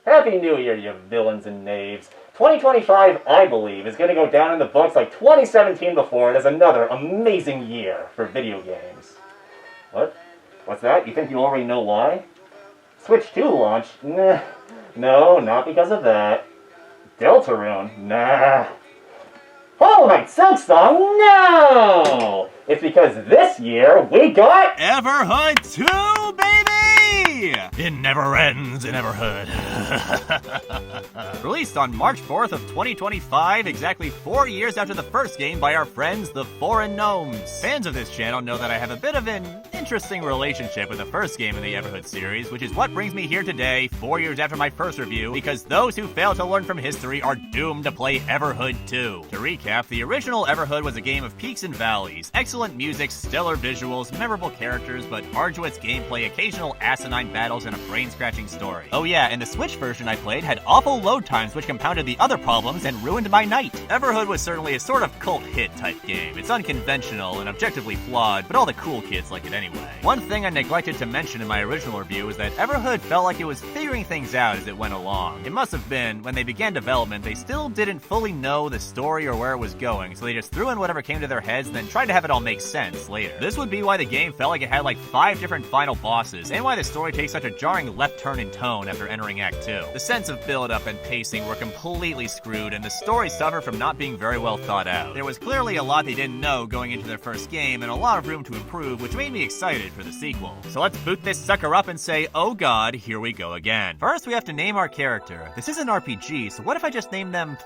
Happy New Year, you villains and knaves. 2025, I believe, is going to go down in the books like 2017 before it as another amazing year for video games. What? What's that? You think you already know why? Switch 2 launch? Nah. No, not because of that. Deltarune? Nah. Hollow Knight Silksong? No! It's because this year we got... Everhood 2, baby! It never ends in Everhood. Released on March 4th of 2025, exactly 4 years after the first game by our friends, the Foreign Gnomes. Fans of this channel know that I have a bit of an interesting relationship with the first game in the Everhood series, which is what brings me here today, 4 years after my first review, because those who fail to learn from history are doomed to play Everhood 2. To recap, the original Everhood was a game of peaks and valleys, excellent music, stellar visuals, memorable characters, but arduous gameplay, occasional asinine battles, and a brain-scratching story. Oh yeah, and the Switch version I played had awful load times which compounded the other problems and ruined my night. Everhood was certainly a sort of cult hit type game. It's unconventional and objectively flawed, but all the cool kids like it anyway. One thing I neglected to mention in my original review is that Everhood felt like it was figuring things out as it went along. It must have been, when they began development, they still didn't fully know the story or where it was going, so they just threw in whatever came to their heads and then tried to have it all make sense later. This would be why the game felt like it had like 5 different final bosses, and why the story takes such a jarring left turn in tone after entering Act 2. The sense of build-up and pacing were completely screwed, and the story suffered from not being very well thought out. There was clearly a lot they didn't know going into their first game, and a lot of room to improve, which made me excited for the sequel. So let's boot this sucker up and say, oh god, here we go again. First, we have to name our character. This is an RPG, so what if I just name them...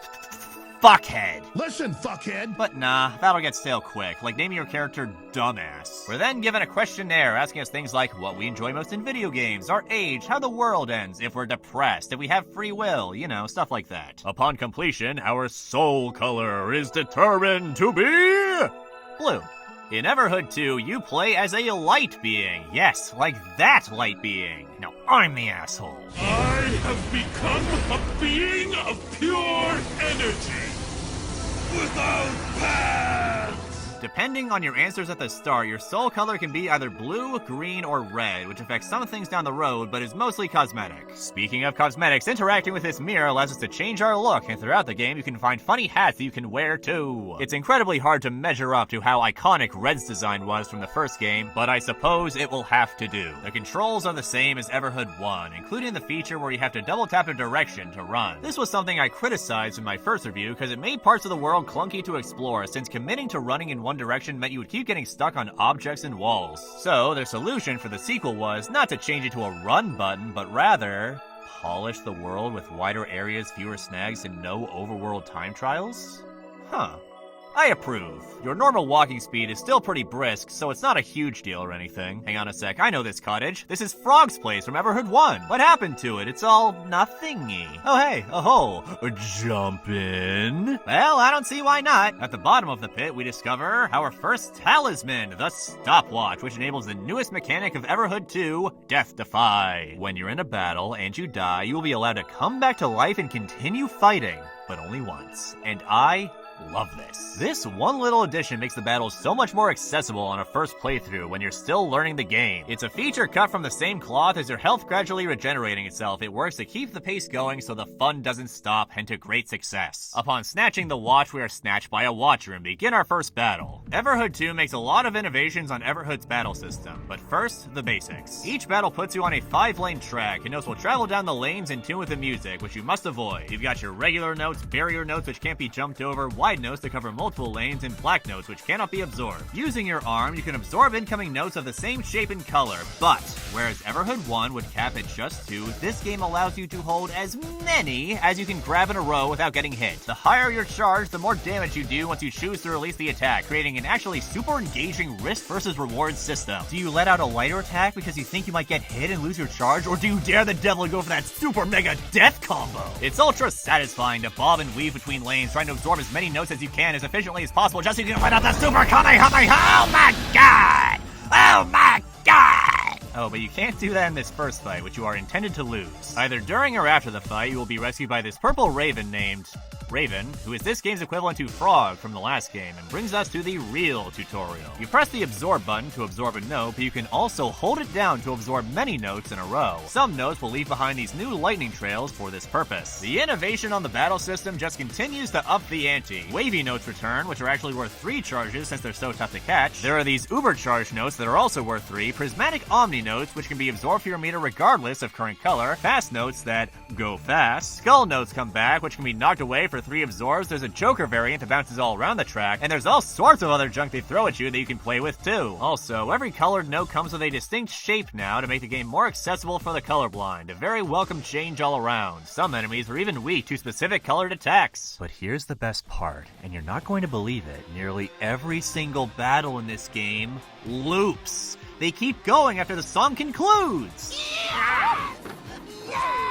Fuckhead. Listen, fuckhead. But nah, that'll get stale quick, like naming your character Dumbass. We're then given a questionnaire asking us things like what we enjoy most in video games, our age, how the world ends, if we're depressed, if we have free will, you know, stuff like that. Upon completion, our soul color is determined to be... blue. In Everhood 2, you play as a light being. Yes, like that light being. Now, I'm the asshole. I have become a being of pure energy. Without paths! Depending on your answers at the start, your soul color can be either blue, green, or red, which affects some things down the road, but is mostly cosmetic. Speaking of cosmetics, interacting with this mirror allows us to change our look, and throughout the game you can find funny hats that you can wear too. It's incredibly hard to measure up to how iconic Red's design was from the first game, but I suppose it will have to do. The controls are the same as Everhood 1, including the feature where you have to double tap a direction to run. This was something I criticized in my first review because it made parts of the world clunky to explore, since committing to running in one direction meant you would keep getting stuck on objects and walls. So their solution for the sequel was not to change it to a run button, but rather polish the world with wider areas, fewer snags, and no overworld time trials? Huh. I approve. Your normal walking speed is still pretty brisk, so it's not a huge deal or anything. Hang on a sec, I know this cottage. This is Frog's place from Everhood 1. What happened to it? It's all nothingy. Oh hey, a hole. Jump in? Well, I don't see why not. At the bottom of the pit, we discover our first talisman, the stopwatch, which enables the newest mechanic of Everhood 2, Death Defy. When you're in a battle and you die, you will be allowed to come back to life and continue fighting, but only once. And I love this. This one little addition makes the battles so much more accessible on a first playthrough when you're still learning the game. It's a feature cut from the same cloth as your health gradually regenerating itself. It works to keep the pace going so the fun doesn't stop, and to great success. Upon snatching the watch, we are snatched by a watcher and begin our first battle. Everhood 2 makes a lot of innovations on Everhood's battle system, but first, the basics. Each battle puts you on a 5-lane track, and notes will travel down the lanes in tune with the music, which you must avoid. You've got your regular notes, barrier notes which can't be jumped over, wide notes to cover multiple lanes, and black notes which cannot be absorbed. Using your arm, you can absorb incoming notes of the same shape and color, but whereas Everhood 1 would cap at just 2, this game allows you to hold as many as you can grab in a row without getting hit. The higher your charge, the more damage you do once you choose to release the attack, creating an actually super engaging risk versus reward system. Do you let out a lighter attack because you think you might get hit and lose your charge, or do you dare the devil and go for that super mega death combo? It's ultra satisfying to bob and weave between lanes, trying to absorb as many notes as you can as efficiently as possible just so you can let out the super Kamehameha. Oh my god! Oh my god! Oh, but you can't do that in this first fight, which you are intended to lose. Either during or after the fight, you will be rescued by this purple raven named Raven, who is this game's equivalent to Frog from the last game, and brings us to the real tutorial. You press the absorb button to absorb a note, but you can also hold it down to absorb many notes in a row. Some notes will leave behind these new lightning trails for this purpose. The innovation on the battle system just continues to up the ante. Wavy notes return, which are actually worth 3 charges since they're so tough to catch. There are these uber charge notes that are also worth 3, prismatic omni notes, which can be absorbed for your meter regardless of current color, fast notes that go fast, skull notes come back, which can be knocked away for 3 absorbs, there's a Joker variant that bounces all around the track, and there's all sorts of other junk they throw at you that you can play with too. Also, every colored note comes with a distinct shape now to make the game more accessible for the colorblind, a very welcome change all around. Some enemies are even weak to specific colored attacks. But here's the best part, and you're not going to believe it, nearly every single battle in this game loops. They keep going after the song concludes. Yeah! Yeah!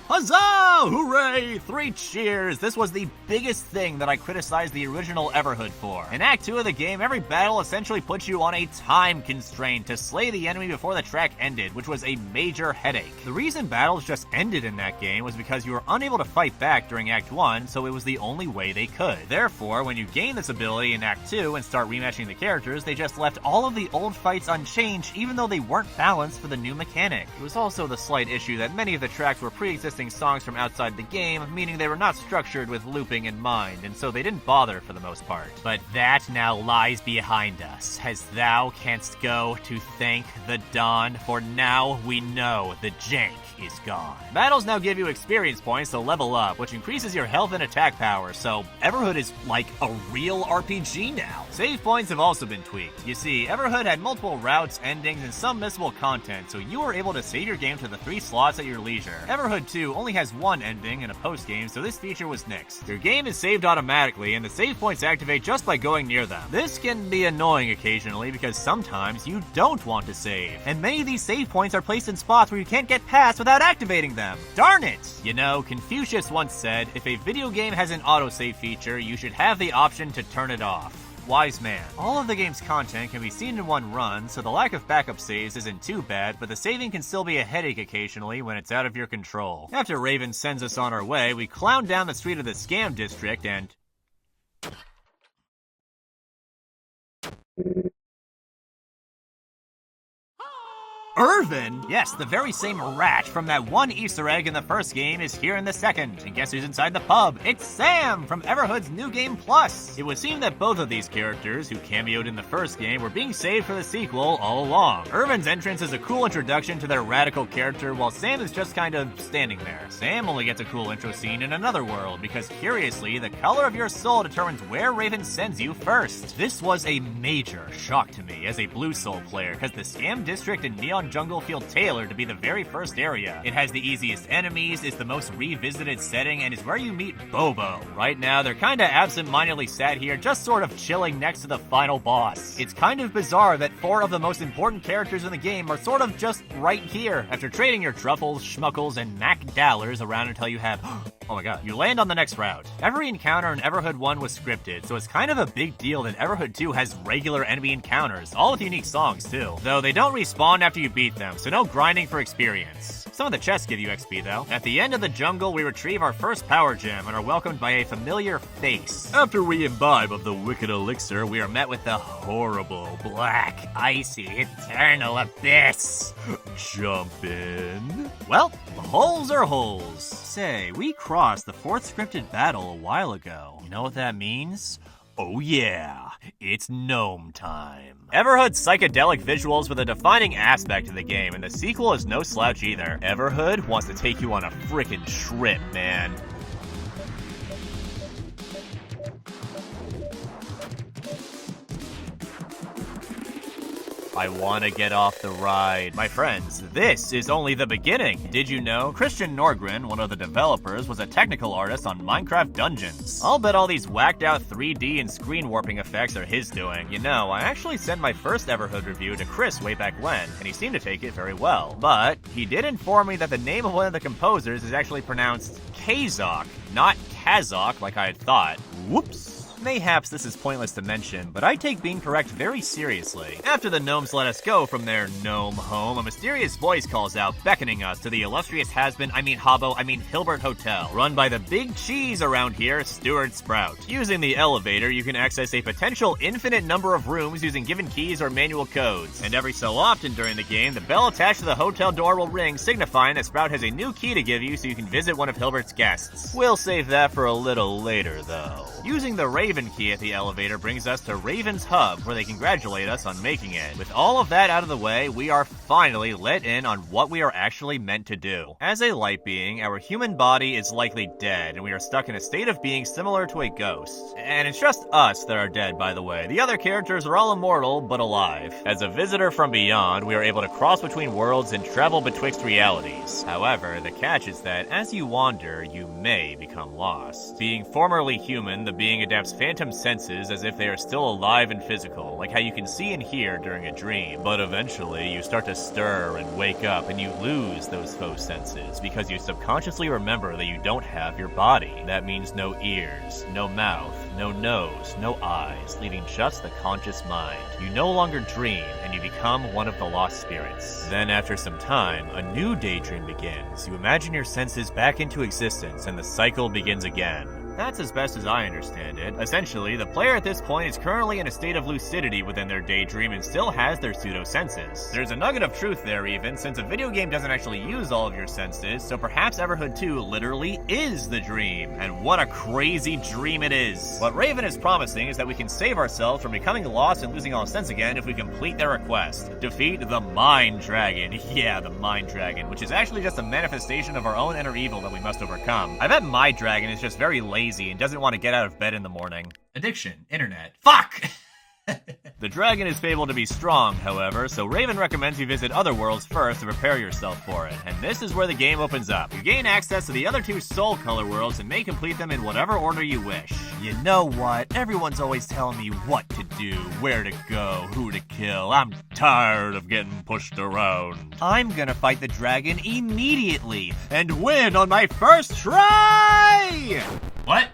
Huzzah! Hooray! 3 cheers! This was the biggest thing that I criticized the original Everhood for. In Act 2 of the game, every battle essentially puts you on a time constraint to slay the enemy before the track ended, which was a major headache. The reason battles just ended in that game was because you were unable to fight back during Act 1, so it was the only way they could. Therefore, when you gain this ability in Act 2 and start rematching the characters, they just left all of the old fights unchanged, even though they weren't balanced for the new mechanic. It was also the slight issue that many of the tracks were pre-existing songs from outside the game, meaning they were not structured with looping in mind, and so they didn't bother for the most part. But that now lies behind us, as thou canst go to thank the dawn, for now we know the jank is gone. Battles now give you experience points to level up, which increases your health and attack power, so Everhood is like a real RPG now. Save points have also been tweaked. You see, Everhood had multiple routes, endings, and some missable content, so you were able to save your game to the 3 slots at your leisure. Everhood 2 only has 1 ending and a post-game, so this feature was nixed. Your game is saved automatically, and the save points activate just by going near them. This can be annoying occasionally because sometimes you don't want to save, and many of these save points are placed in spots where you can't get past without activating them. Darn it! You know, Confucius once said, if a video game has an autosave feature, you should have the option to turn it off. Wise man. All of the game's content can be seen in one run, so the lack of backup saves isn't too bad, but the saving can still be a headache occasionally when it's out of your control. After Raven sends us on our way, we clown down the street of the Scam District and... Irvine? Yes, the very same rat from that one Easter egg in the first game is here in the second. And guess who's inside the pub? It's Sam from Everhood's New Game Plus. It would seem that both of these characters, who cameoed in the first game, were being saved for the sequel all along. Irvine's entrance is a cool introduction to their radical character, while Sam is just kind of standing there. Sam only gets a cool intro scene in another world, because curiously, the color of your soul determines where Raven sends you first. This was a major shock to me as a Blue Soul player, because the Scam District and Neon Jungle feel tailored to be the very first area. It has the easiest enemies, is the most revisited setting, and is where you meet Bobo. Right now, they're kinda absent-mindedly sat here, just sort of chilling next to the final boss. It's kind of bizarre that 4 of the most important characters in the game are sort of just right here, after trading your truffles, schmuckles, and Mac dollars around until you have... oh my god, you land on the next route. Every encounter in Everhood 1 was scripted, so it's kind of a big deal that Everhood 2 has regular enemy encounters, all with unique songs too. Though they don't respawn after you beat them, so no grinding for experience. Some of the chests give you XP though. At the end of the jungle, we retrieve our first power gem and are welcomed by a familiar face. After we imbibe of the wicked elixir, we are met with the horrible, black, icy, eternal abyss. Jump in. Well, the holes are holes. Say, we crossed the 4th scripted battle a while ago. You know what that means? Oh yeah, it's gnome time. Everhood's psychedelic visuals were the defining aspect of the game, and the sequel is no slouch either. Everhood wants to take you on a frickin' trip, man. I wanna get off the ride. My friends, this is only the beginning. Did you know Christian Norgren, one of the developers, was a technical artist on Minecraft Dungeons? I'll bet all these whacked out 3D and screen warping effects are his doing. You know, I actually sent my first Everhood review to Chris way back when, and he seemed to take it very well. But he did inform me that the name of one of the composers is actually pronounced Cazok, not Cazok like I had thought. Whoops. Mayhaps this is pointless to mention, but I take being correct very seriously. After the gnomes let us go from their gnome home, a mysterious voice calls out, beckoning us to the illustrious Hilbert Hotel, run by the big cheese around here, Stuart Sprout. Using the elevator, you can access a potential infinite number of rooms using given keys or manual codes. And every so often during the game, the bell attached to the hotel door will ring, signifying that Sprout has a new key to give you so you can visit one of Hilbert's guests. We'll save that for a little later, though. Using the Raven key at the elevator brings us to Raven's Hub, where they congratulate us on making it. With all of that out of the way, we are finally let in on what we are actually meant to do. As a light being, our human body is likely dead, and we are stuck in a state of being similar to a ghost. And it's just us that are dead, by the way. The other characters are all immortal, but alive. As a visitor from beyond, we are able to cross between worlds and travel betwixt realities. However, the catch is that as you wander, you may become lost. Being formerly human, the being adapts phantom senses as if they are still alive and physical, like how you can see and hear during a dream. But eventually, you start to stir and wake up, and you lose those faux senses because you subconsciously remember that you don't have your body. That means no ears, no mouth, no nose, no eyes, leaving just the conscious mind. You no longer dream, and you become one of the lost spirits. Then after some time, a new daydream begins. You imagine your senses back into existence, and the cycle begins again. That's as best as I understand it. Essentially, the player at this point is currently in a state of lucidity within their daydream and still has their pseudo-senses. There's a nugget of truth there even, since a video game doesn't actually use all of your senses, so perhaps Everhood 2 literally is the dream. And what a crazy dream it is. What Raven is promising is that we can save ourselves from becoming lost and losing all sense again if we complete their request. Defeat the Mind Dragon. Yeah, the Mind Dragon, which is actually just a manifestation of our own inner evil that we must overcome. I bet my dragon is just very lazy and doesn't want to get out of bed in the morning. Addiction, internet. Fuck! The dragon is fabled to be strong, however, so Raven recommends you visit other worlds first to prepare yourself for it. And this is where the game opens up. You gain access to the other two soul color worlds and may complete them in whatever order you wish. You know what? Everyone's always telling me what to do, where to go, who to kill. I'm tired of getting pushed around. I'm gonna fight the dragon immediately and win on my first try! What?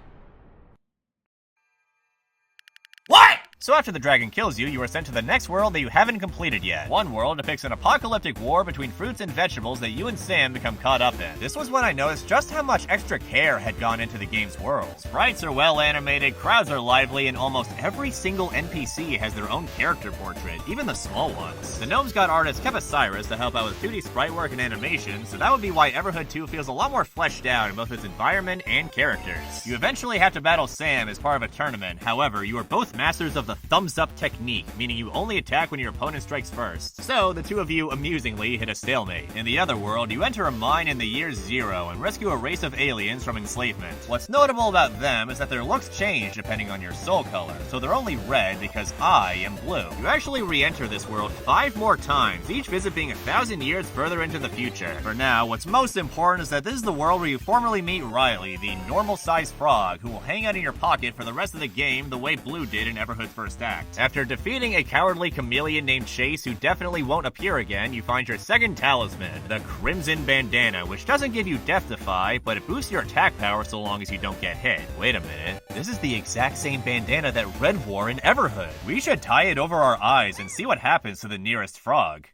What? So after the dragon kills you, you are sent to the next world that you haven't completed yet. One world depicts an apocalyptic war between fruits and vegetables that you and Sam become caught up in. This was when I noticed just how much extra care had gone into the game's world. Sprites are well animated, crowds are lively, and almost every single NPC has their own character portrait, even the small ones. The gnomes got artist Cyrus to help out with 2D sprite work and animation, so that would be why Everhood 2 feels a lot more fleshed out in both its environment and characters. You eventually have to battle Sam as part of a tournament, however, you are both masters of the thumbs-up technique, meaning you only attack when your opponent strikes first. So, the two of you amusingly hit a stalemate. In the other world, you enter a mine in the year 0 and rescue a race of aliens from enslavement. What's notable about them is that their looks change depending on your soul color, so they're only red because I am blue. You actually re-enter this world 5 more times, each visit being 1,000 years further into the future. For now, what's most important is that this is the world where you formally meet Riley, the normal-sized frog, who will hang out in your pocket for the rest of the game the way Blue did in Everhood's first act. After defeating a cowardly chameleon named Chase who definitely won't appear again, you find your second talisman, the Crimson Bandana, which doesn't give you Death Defy, but it boosts your attack power so long as you don't get hit. Wait a minute, this is the exact same bandana that Red wore in Everhood. We should tie it over our eyes and see what happens to the nearest frog.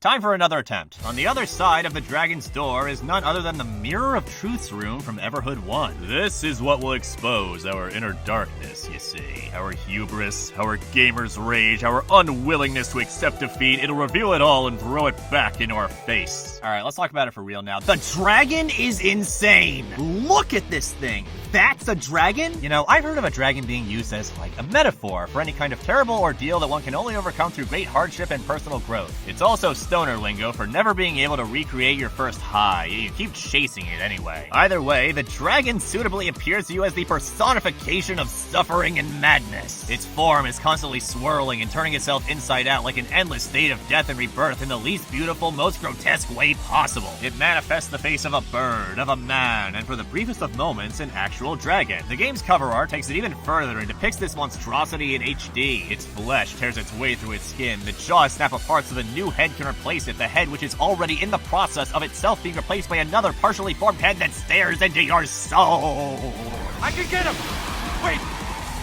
Time for another attempt. On the other side of the dragon's door is none other than the Mirror of Truth's room from Everhood 1. This is what will expose our inner darkness, you see. Our hubris, our gamer's rage, our unwillingness to accept defeat. It'll reveal it all and throw it back into our face. Alright, let's talk about it for real now. The dragon is insane! Look at this thing! That's a dragon? You know, I've heard of a dragon being used as, like, a metaphor for any kind of terrible ordeal that one can only overcome through great hardship and personal growth. It's also stoner lingo for never being able to recreate your first high. You keep chasing it anyway. Either way, the dragon suitably appears to you as the personification of suffering and madness. Its form is constantly swirling and turning itself inside out like an endless state of death and rebirth in the least beautiful, most grotesque way possible. It manifests the face of a bird, of a man, and for the briefest of moments, an actual dragon. The game's cover art takes it even further and depicts this monstrosity in HD. Its flesh tears its way through its skin, the jaws snap apart so the new head can replace it, the head which is already in the process of itself being replaced by another partially formed head that stares into your soul. I can get him! Wait!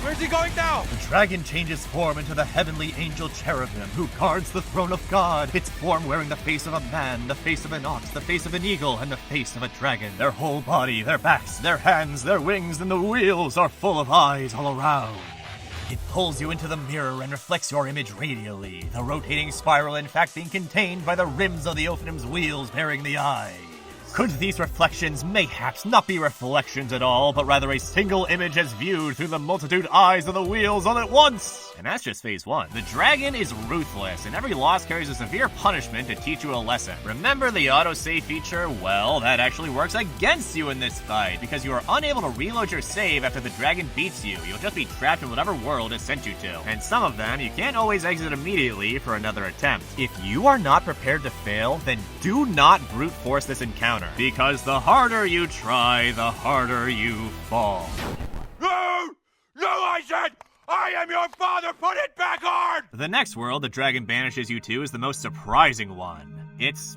Where's he going now? The dragon changes form into the heavenly angel cherubim who guards the throne of God. Its form wearing the face of a man, the face of an ox, the face of an eagle, and the face of a dragon. Their whole body, their backs, their hands, their wings, and the wheels are full of eyes all around. It pulls you into the mirror and reflects your image radially, the rotating spiral in fact being contained by the rims of the Ophanum's wheels bearing the eyes. Could these reflections mayhaps not be reflections at all, but rather a single image as viewed through the multitude eyes of the wheels all at once? And that's just phase 1. The dragon is ruthless, and every loss carries a severe punishment to teach you a lesson. Remember the autosave feature? Well, that actually works against you in this fight, because you are unable to reload your save after the dragon beats you. You'll just be trapped in whatever world it sent you to. And some of them, you can't always exit immediately for another attempt. If you are not prepared to fail, then do not brute force this encounter, because the harder you try, the harder you fall. No! No, I said! I am your father! Put it back on! The next world the dragon banishes you to is the most surprising one. It's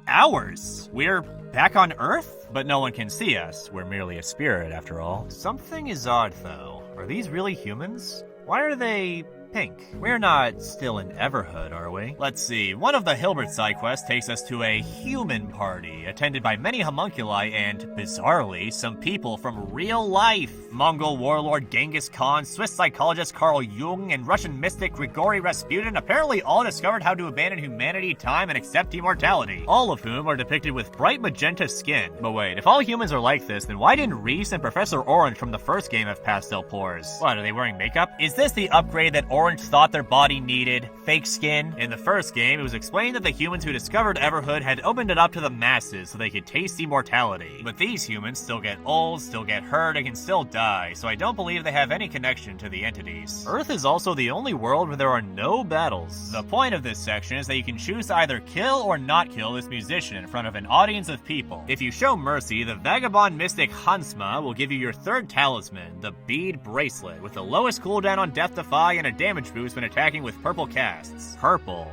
ours. We're back on Earth, but no one can see us. We're merely a spirit, after all. Something is odd, though. Are these really humans? Why are they pink? We're not still in Everhood, are we? Let's see. One of the Hilbert side quests takes us to a human party, attended by many homunculi and, bizarrely, some people from real life. Mongol warlord Genghis Khan, Swiss psychologist Carl Jung, and Russian mystic Grigory Rasputin apparently all discovered how to abandon humanity, time, and accept immortality. All of whom are depicted with bright magenta skin. But wait, if all humans are like this, then why didn't Reese and Professor Orange from the first game have pastel pores? What, are they wearing makeup? Is this the upgrade that Orange thought their body needed? Fake skin? In the first game, it was explained that the humans who discovered Everhood had opened it up to the masses so they could taste immortality. But these humans still get old, still get hurt, and can still die, so I don't believe they have any connection to the entities. Earth is also the only world where there are no battles. The point of this section is that you can choose to either kill or not kill this musician in front of an audience of people. If you show mercy, the vagabond mystic Hansma will give you your third talisman, the bead bracelet, with the lowest cooldown on Death Defy and a damage boost when attacking with purple casts. Purple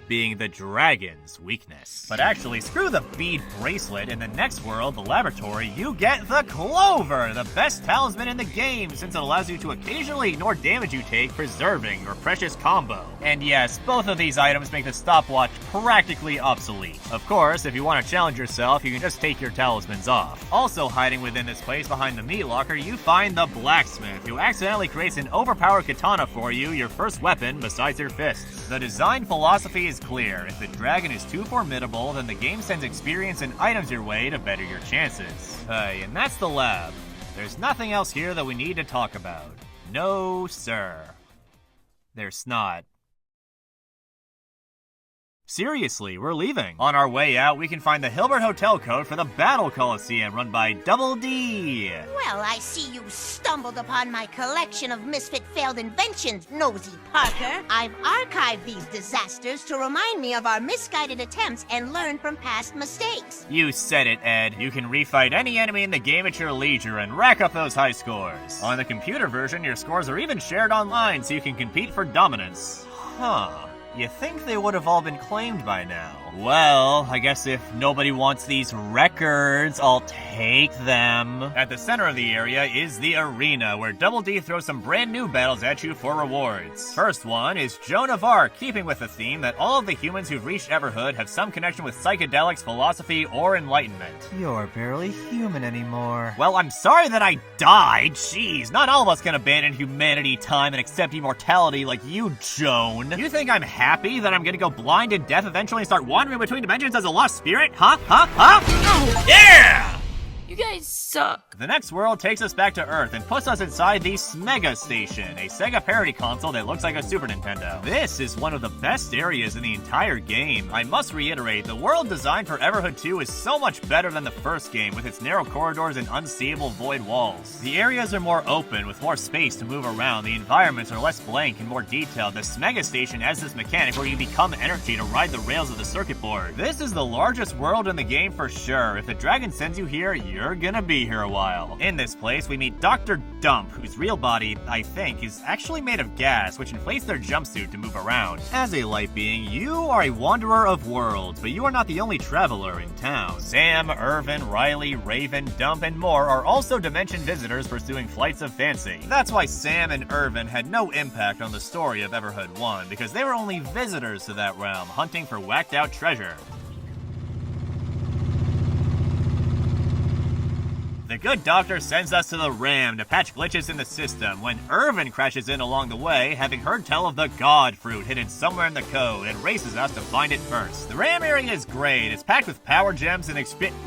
being the dragon's weakness. But actually, screw the bead bracelet. In the next world, the laboratory, you get the clover, the best talisman in the game, since it allows you to occasionally ignore damage you take, preserving your precious combo. And yes, both of these items make the stopwatch practically obsolete. Of course, if you want to challenge yourself, you can just take your talismans off. Also hiding within this place behind the meat locker, you find the blacksmith, who accidentally creates an overpowered katana for you, your first weapon besides your fists. The design philosophy is clear. If the dragon is too formidable, then the game sends experience and items your way to better your chances. And that's the lab. There's nothing else here that we need to talk about. No, sir. There's not. Seriously, we're leaving. On our way out, we can find the Hilbert Hotel code for the Battle Coliseum run by Double D. Well, I see you stumbled upon my collection of misfit failed inventions, Nosy Parker. I've archived these disasters to remind me of our misguided attempts and learn from past mistakes. You said it, Ed. You can refight any enemy in the game at your leisure and rack up those high scores. On the computer version, your scores are even shared online so you can compete for dominance. Huh. You think they would have all been claimed by now? Well, I guess if nobody wants these records, I'll take them. At the center of the area is the arena, where Double D throws some brand new battles at you for rewards. First one is Joan of Arc, keeping with the theme that all of the humans who've reached Everhood have some connection with psychedelics, philosophy, or enlightenment. You're barely human anymore. Well, I'm sorry that I died. Jeez, not all of us can abandon humanity, time, and accept immortality like you, Joan. You think I'm happy that I'm gonna go blind in death eventually and start wandering between dimensions as a lost spirit? Huh? Yeah! You guys suck. The next world takes us back to Earth and puts us inside the SMEGA station, a Sega parody console that looks like a Super Nintendo. This is one of the best areas in the entire game. I must reiterate, the world design for Everhood 2 is so much better than the first game, with its narrow corridors and unseeable void walls. The areas are more open, with more space to move around, the environments are less blank and more detailed. The SMEGA station has this mechanic where you become energy to ride the rails of the circuit board. This is the largest world in the game for sure. If the dragon sends you here, you're you're gonna be here a while. In this place, we meet Dr. Dump, whose real body, I think, is actually made of gas, which inflates their jumpsuit to move around. As a light being, you are a wanderer of worlds, but you are not the only traveler in town. Sam, Irvine, Riley, Raven, Dump, and more are also Dimension visitors pursuing flights of fancy. That's why Sam and Irvine had no impact on the story of Everhood 1, because they were only visitors to that realm, hunting for whacked-out treasure. The good doctor sends us to the Ram to patch glitches in the system when Irvine crashes in along the way, having heard tell of the God Fruit hidden somewhere in the code, and races us to find it first. The Ram area is great. It's packed with power gems and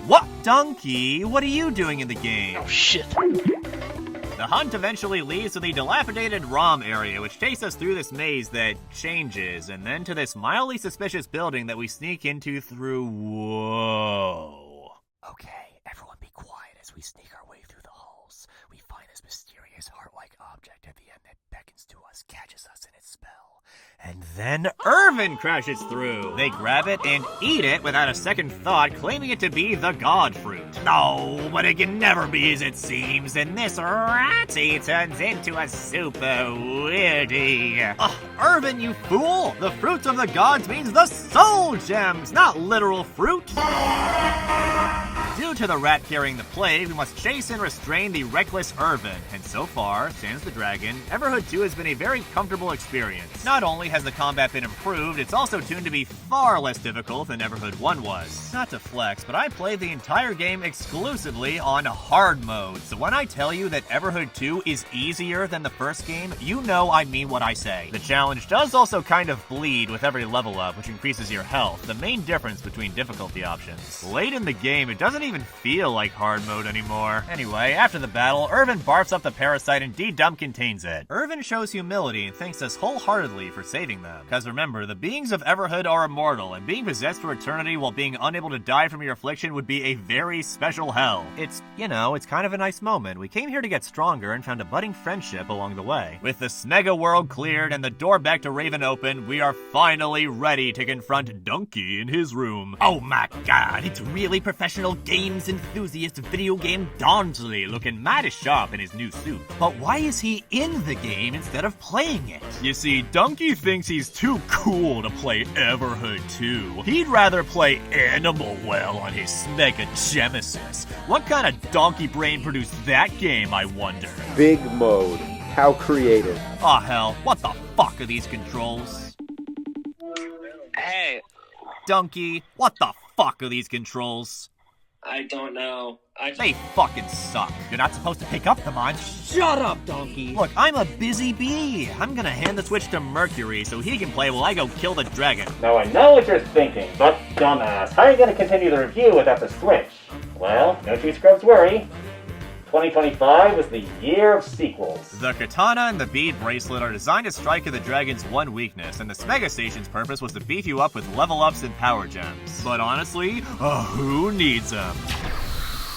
What? Dunkey, what are you doing in the game? Oh shit. The hunt eventually leads to the dilapidated ROM area, which takes us through this maze that changes, and then to this mildly suspicious building that we sneak into through... Whoa. Okay, everyone be quiet as we sneak our way through the halls. We find this mysterious heart-like object at the end that beckons to us, catches us in its spell. And then Irvine crashes through. They grab it and eat it without a second thought, claiming it to be the God Fruit. No, but it can never be as it seems, and this ratty turns into a super weirdy. Irvine, you fool! The fruits of the gods means the soul gems, not literal fruit. Due to the rat carrying the plague, we must chase and restrain the reckless Irvine, and so far, sans the dragon, Everhood 2 has been a very comfortable experience. Not only has the combat been improved, it's also tuned to be far less difficult than Everhood 1 was. Not to flex, but I played the entire game exclusively on hard mode, so when I tell you that Everhood 2 is easier than the first game, you know I mean what I say. The challenge does also kind of bleed with every level up, which increases your health, the main difference between difficulty options. Late in the game, it doesn't even feel like hard mode anymore. Anyway, after the battle, Irvine barfs up the parasite and D-Dump contains it. Irvine shows humility and thanks us wholeheartedly for saving them. Cause remember, the beings of Everhood are immortal, and being possessed for eternity while being unable to die from your affliction would be a very special hell. It's, you know, it's kind of a nice moment. We came here to get stronger and found a budding friendship along the way. With the SMEGA world cleared and the door back to Raven open, we are finally ready to confront Dunkey in his room. Oh my god, it's really professional games enthusiast video game Donsley looking mighty sharp in his new suit. But why is he in the game instead of playing it? You see, Dunkey thinks he's too cool to play Everhood 2. He'd rather play Animal Well on his SMEGA Genesis. What kind of donkey brain produced that game, I wonder? Big mode. How creative. Aw hell, what the fuck are these controls? Hey, Dunkey, what the fuck are these controls? I don't know. They fucking suck. You're not supposed to pick up the mines. Shut up, donkey. Look, I'm a busy bee. I'm gonna hand the Switch to Mercury so he can play while I go kill the dragon. Now I know what you're thinking, but dumbass, how are you gonna continue the review without the Switch? Well, don't you scrubs worry. 2025 was the year of sequels. The katana and the bead bracelet are designed to strike at the dragon's one weakness, and the SMEGA Station's purpose was to beef you up with level-ups and power gems. But honestly, who needs them?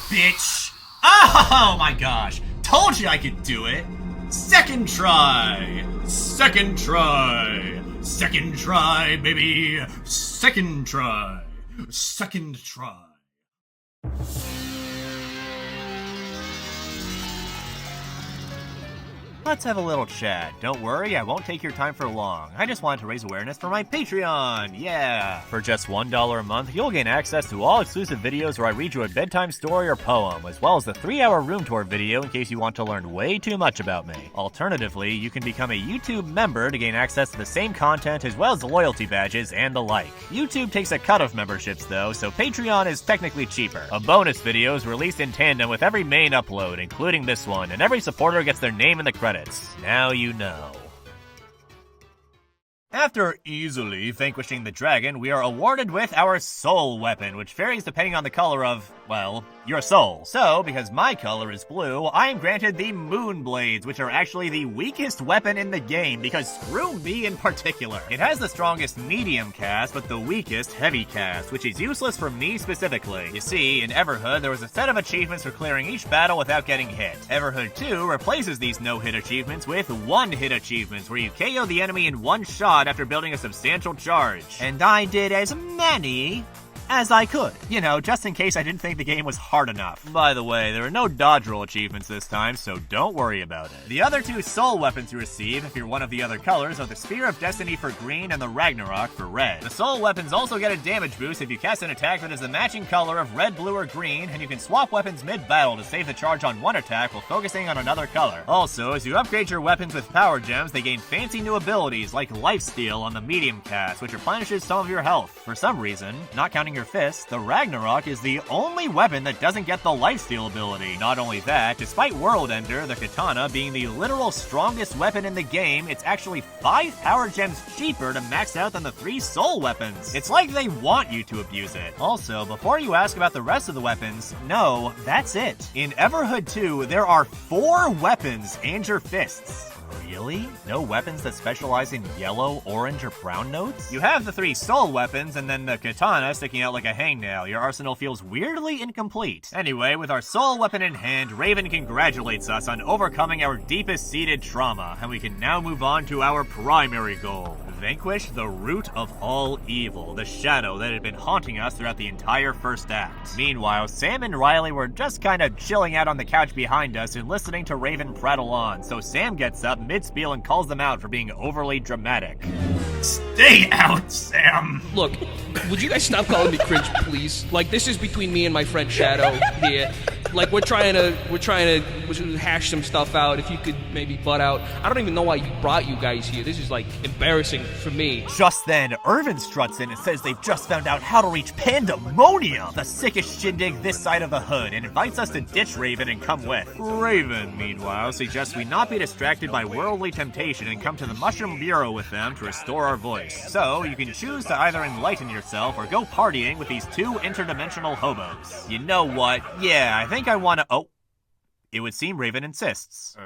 Bitch! Oh my gosh! Told you I could do it! Second try! Second try! Second try, baby! Second try! Second try! Let's have a little chat. Don't worry, I won't take your time for long. I just wanted to raise awareness for my Patreon. Yeah! For just $1 a month, you'll gain access to all exclusive videos where I read you a bedtime story or poem, as well as the 3-hour room tour video in case you want to learn way too much about me. Alternatively, you can become a YouTube member to gain access to the same content as well as loyalty badges and the like. YouTube takes a cut of memberships though, so Patreon is technically cheaper. A bonus video is released in tandem with every main upload, including this one, and every supporter gets their name in the credits. Now you know. After easily vanquishing the dragon, we are awarded with our soul weapon, which varies depending on the color of, well, your soul. So, because my color is blue, I am granted the moon blades, which are actually the weakest weapon in the game, because screw me in particular. It has the strongest medium cast, but the weakest heavy cast, which is useless for me specifically. You see, in Everhood, there was a set of achievements for clearing each battle without getting hit. Everhood 2 replaces these no-hit achievements with one-hit achievements, where you KO the enemy in one shot after building a substantial charge. And I did as many as I could. You know, just in case I didn't think the game was hard enough. By the way, there are no dodge roll achievements this time, so don't worry about it. The other two soul weapons you receive, if you're one of the other colors, are the Spear of Destiny for green and the Ragnarok for red. The soul weapons also get a damage boost if you cast an attack that is the matching color of red, blue, or green, and you can swap weapons mid-battle to save the charge on one attack while focusing on another color. Also, as you upgrade your weapons with power gems, they gain fancy new abilities like Lifesteal on the medium cast, which replenishes some of your health. For some reason, not counting your fists, the Ragnarok is the only weapon that doesn't get the Lifesteal ability. Not only that, despite World Ender, the katana, being the literal strongest weapon in the game, it's actually 5 power gems cheaper to max out than the 3 soul weapons. It's like they want you to abuse it. Also, before you ask about the rest of the weapons, no, that's it. In Everhood 2, there are 4 weapons and your fists. Really? No weapons that specialize in yellow, orange, or brown notes? You have the 3 soul weapons and then the katana sticking out like a hangnail. Your arsenal feels weirdly incomplete. Anyway, with our soul weapon in hand, Raven congratulates us on overcoming our deepest-seated trauma, and we can now move on to our primary goal. Vanquish the root of all evil, the shadow that had been haunting us throughout the entire first act. Meanwhile, Sam and Riley were just kind of chilling out on the couch behind us and listening to Raven prattle on, so Sam gets up mid-spiel and calls them out for being overly dramatic. Stay out, Sam! Look, would you guys stop calling me cringe, please? Like, this is between me and my friend Shadow here. Like, we're trying to hash some stuff out. If you could maybe butt out. I don't even know why you brought you guys here. This is, like, embarrassing for me. Just then, Irvine struts in and says they've just found out how to reach Pandemonium, the sickest shindig this side of the hood, and invites us to ditch Raven and come with. Raven, meanwhile, suggests we not be distracted by worldly temptation and come to the Mushroom Bureau with them to restore our voice. So, you can choose to either enlighten yourself or go partying with these 2 interdimensional hobos. You know what? Yeah, I think I want to... Oh. It would seem Raven insists.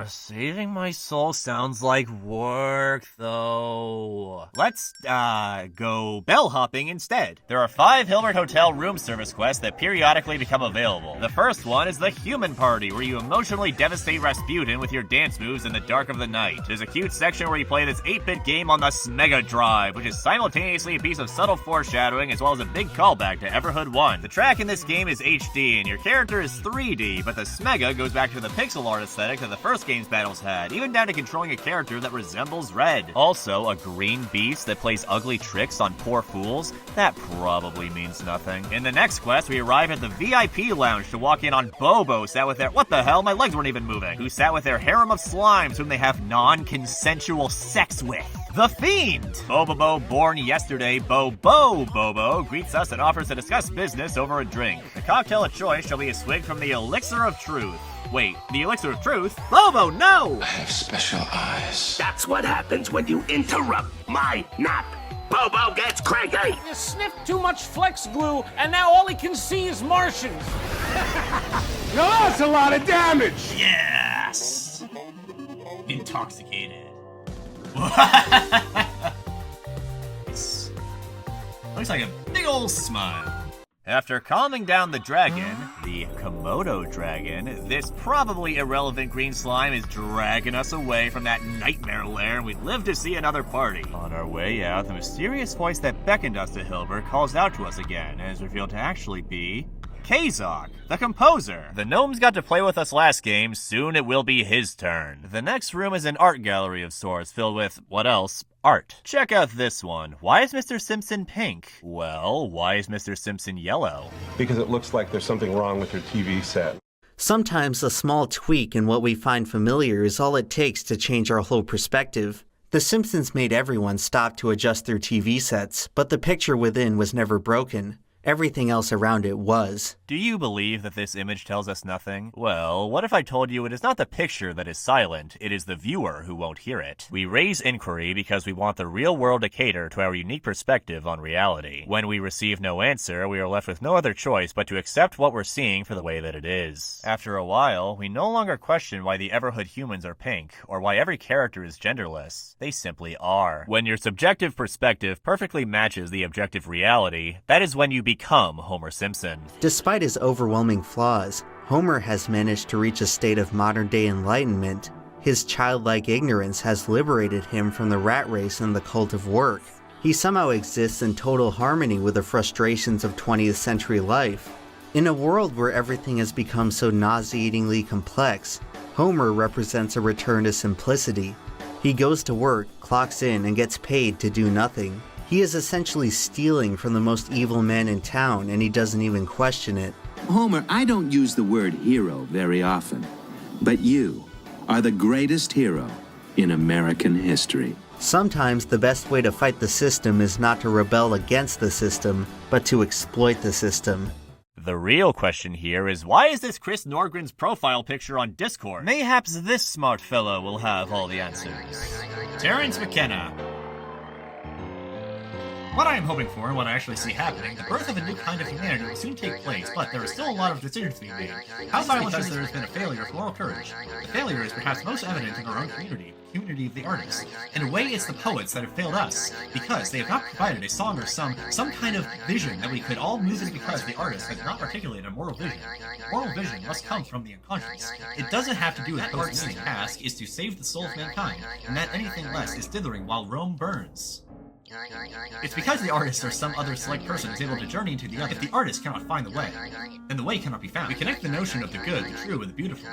Saving my soul sounds like work, though. Let's, go bellhopping instead. There are 5 Hilbert Hotel room service quests that periodically become available. The first one is the Human Party, where you emotionally devastate Rasputin with your dance moves in the dark of the night. There's a cute section where you play this 8-bit game on the SMEGA drive, which is simultaneously a piece of subtle foreshadowing as well as a big callback to Everhood 1. The track in this game is HD, and your character is 3D, but the SMEGA goes back to the pixel art aesthetic that the first game's battles had, even down to controlling a character that resembles Red. Also, a green beast that plays ugly tricks on poor fools? That probably means nothing. In the next quest, we arrive at the VIP lounge to walk in on Bobo, sat with their— what the hell, my legs weren't even moving, who sat with their harem of slimes whom they have non-consensual sex with. The Fiend! Bobo, born yesterday, Bobo, greets us and offers to discuss business over a drink. The cocktail of choice shall be a swig from the Elixir of Truth. Wait, the Elixir of Truth? Bobo, no! I have special eyes. That's what happens when you interrupt my nap. Bobo gets cranky. You sniffed too much Flex glue, and now all he can see is Martians. Now that's a lot of damage. Yes! Intoxicated. Looks like a big old smile. After calming down the dragon, the Komodo dragon, this probably irrelevant green slime is dragging us away from that nightmare lair, and we'd live to see another party. On our way out, the mysterious voice that beckoned us to Hilbert calls out to us again, and is revealed to actually be Cazok, the composer. The gnomes got to play with us last game, soon it will be his turn. The next room is an art gallery of sorts, filled with, what else? Art. Check out this one. Why is Mr. Simpson pink? Well, why is Mr. Simpson yellow? Because it looks like there's something wrong with your TV set. Sometimes a small tweak in what we find familiar is all it takes to change our whole perspective. The Simpsons made everyone stop to adjust their TV sets, but the picture within was never broken. Everything else around it was. Do you believe that this image tells us nothing? Well, what if I told you it is not the picture that is silent, it is the viewer who won't hear it. We raise inquiry because we want the real world to cater to our unique perspective on reality. When we receive no answer, we are left with no other choice but to accept what we're seeing for the way that it is. After a while, we no longer question why the Everhood humans are pink, or why every character is genderless. They simply are. When your subjective perspective perfectly matches the objective reality, that is when you become Homer Simpson. Despite his overwhelming flaws, Homer has managed to reach a state of modern-day enlightenment. His childlike ignorance has liberated him from the rat race and the cult of work. He somehow exists in total harmony with the frustrations of 20th century life. In a world where everything has become so nauseatingly complex, Homer represents a return to simplicity. He goes to work, clocks in, and gets paid to do nothing. He is essentially stealing from the most evil man in town, and he doesn't even question it. Homer, I don't use the word hero very often, but you are the greatest hero in American history. Sometimes the best way to fight the system is not to rebel against the system, but to exploit the system. The real question here is, why is this Chris Norgren's profile picture on Discord? Mayhaps this smart fellow will have all the answers. Terrence McKenna. What I am hoping for, and what I actually see happening, the birth of a new kind of humanity will soon take place, but there is still a lot of decisions to be made. How violent is there has been a failure of moral courage? The failure is perhaps most evident in our own community of the artists. In a way, it's the poets that have failed us, because they have not provided a song or some kind of vision that we could all move in, because the artist has not articulated a moral vision. Moral vision must come from the unconscious. It doesn't have to do with that art's main task is to save the soul of mankind, and that anything less is dithering while Rome burns. It's because the artist or some other select person is able to journey into the other. If the artist cannot find the way, then the way cannot be found. We connect the notion of the good, the true, with the beautiful.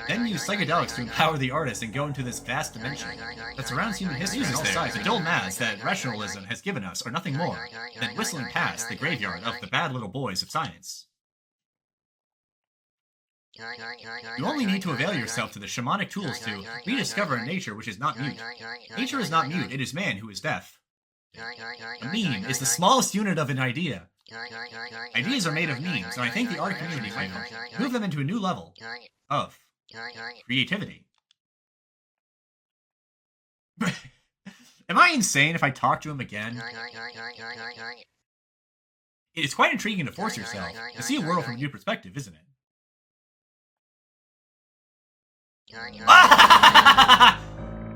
Then use psychedelics to empower the artist and go into this vast dimension that surrounds human history on all sides. The dull mass that rationalism has given us are nothing more than whistling past the graveyard of the bad little boys of science. You only need to avail yourself to the shamanic tools to rediscover a nature which is not mute. Nature is not mute, it is man who is deaf. A meme is the smallest unit of an idea. Ideas are made of memes, and I think the art community might move them into a new level of creativity. Am I insane if I talk to him again? It's quite intriguing to force yourself to see a world from a new perspective, isn't it?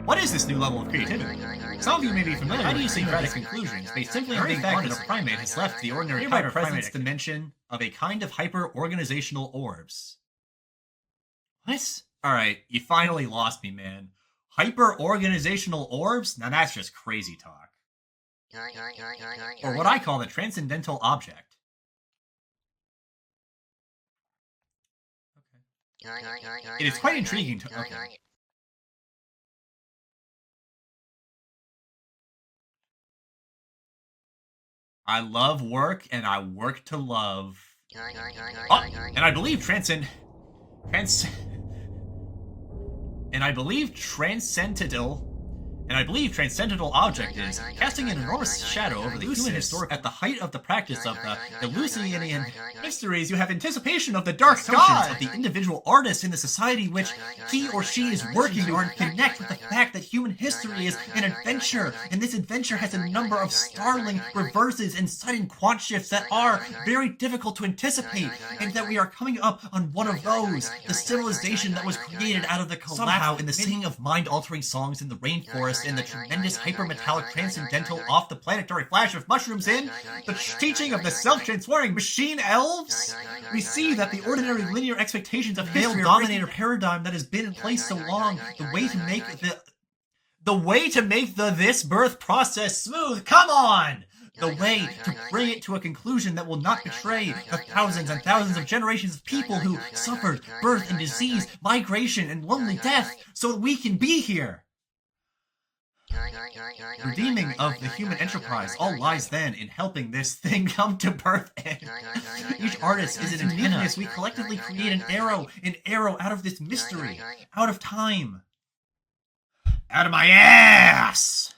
What is this new level of creativity? Some of you may be familiar with idiosyncratic conclusions based simply on the fact that a primate has left the ordinary hyper-presence dimension of a kind of hyper-organizational orbs. What? Alright, you finally lost me, man. Hyper-organizational orbs? Now that's just crazy talk. Or what I call the transcendental object. It is quite intriguing to... Okay. I love work, and I work to love. Oh, and I believe transcendental object is casting an enormous shadow over the human historic at the height of the practice of the Eleusinian mysteries. You have anticipation of the dark God of the individual artist in the society which he or she is working to connect with the fact that human history is an adventure, and this adventure has a number of startling reverses and sudden quant shifts that are very difficult to anticipate, and that we are coming up on one of those, the civilization that was created out of the collapse somehow in the singing of mind-altering songs in the rainforest, and the tremendous hyper-metallic transcendental off-the-planetary flash of mushrooms in the teaching of the self-transforming machine elves. We see that the ordinary linear expectations of history dominator paradigm that has been in place so long, the way to make the this birth process smooth, come on! The way to bring it to a conclusion that will not betray the thousands and thousands of generations of people who suffered birth and disease, migration and lonely death, so that we can be here. Redeeming of the human enterprise all lies then in helping this thing come to birth. Each artist is an uniqueness. We collectively create an arrow out of this mystery, out of time, out of my ass.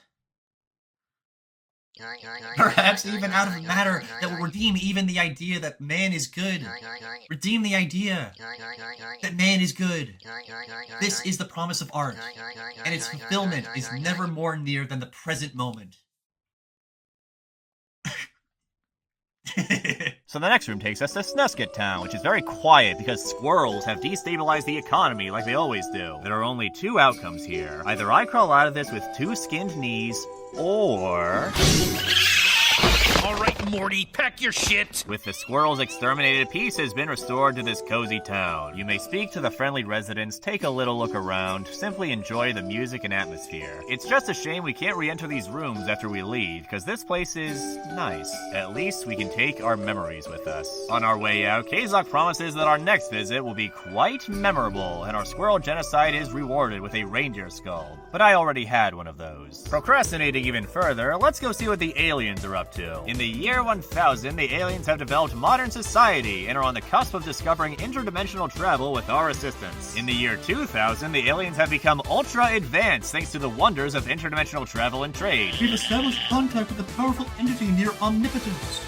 Perhaps even out of matter that will redeem even the idea that man is good. Redeem the idea that man is good. This is the promise of art, and its fulfillment is never more near than the present moment. So the next room takes us to Snusket Town, which is very quiet because squirrels have destabilized the economy like they always do. There are only two outcomes here. Either I crawl out of this with 2 skinned knees, or... Alright, Morty, pack your shit! With the squirrels exterminated, peace has been restored to this cozy town. You may speak to the friendly residents, take a little look around, simply enjoy the music and atmosphere. It's just a shame we can't re-enter these rooms after we leave, because this place is nice. At least we can take our memories with us. On our way out, Cazok promises that our next visit will be quite memorable, and our squirrel genocide is rewarded with a reindeer skull. But I already had one of those. Procrastinating even further, let's go see what the aliens are up to. In the year 1000, the aliens have developed modern society and are on the cusp of discovering interdimensional travel with our assistance. In the year 2000, the aliens have become ultra advanced thanks to the wonders of interdimensional travel and trade. We've established contact with a powerful entity near omnipotence.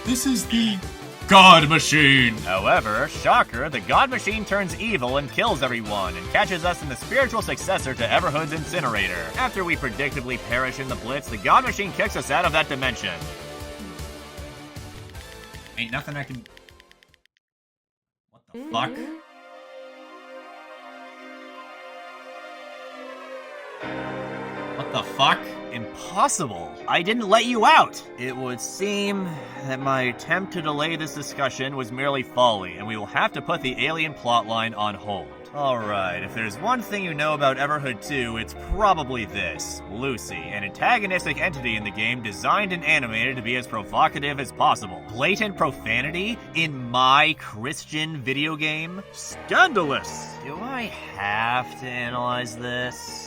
This is the God Machine! However, shocker, the God Machine turns evil and kills everyone, and catches us in the spiritual successor to Everhood's Incinerator. After we predictably perish in the Blitz, the God Machine kicks us out of that dimension. Ain't nothing I can... What the fuck? What the fuck? Impossible. I didn't let you out. It would seem that my attempt to delay this discussion was merely folly, and we will have to put the alien plotline on hold. Alright, if there's one thing you know about Everhood 2, it's probably this. Lucy, an antagonistic entity in the game designed and animated to be as provocative as possible. Blatant profanity in my Christian video game? Scandalous! Do I have to analyze this?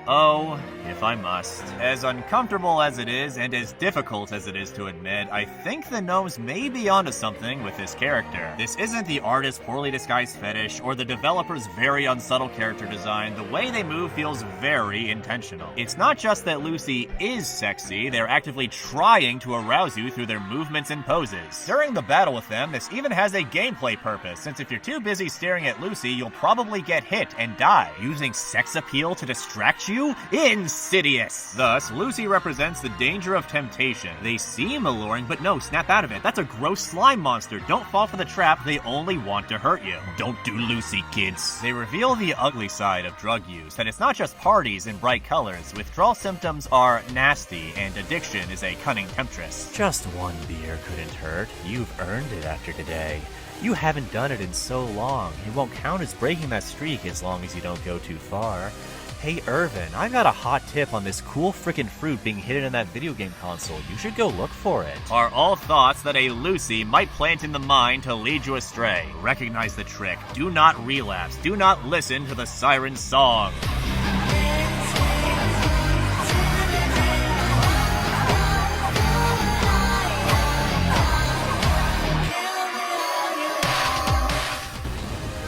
Oh, if I must. As uncomfortable as it is, and as difficult as it is to admit, I think the gnomes may be onto something with this character. This isn't the artist's poorly disguised fetish, or the developer's very unsubtle character design. The way they move feels very intentional. It's not just that Lucy is sexy, they're actively trying to arouse you through their movements and poses. During the battle with them, this even has a gameplay purpose, since if you're too busy staring at Lucy, you'll probably get hit and die. Using sex appeal to distract you? Insidious! Thus, Lucy represents the danger of temptation. They seem alluring, but no, snap out of it. That's a gross slime monster. Don't fall for the trap, they only want to hurt you. Don't do Lucy, kids. They reveal the ugly side of drug use, that it's not just parties in bright colors. Withdrawal symptoms are nasty, and addiction is a cunning temptress. Just one beer couldn't hurt. You've earned it after today. You haven't done it in so long. It won't count as breaking that streak as long as you don't go too far. Hey Irvine, I got a hot tip on this cool frickin' fruit being hidden in that video game console. You should go look for it. Are all thoughts that a Lucy might plant in the mind to lead you astray. Recognize the trick. Do not relapse. Do not listen to the siren song.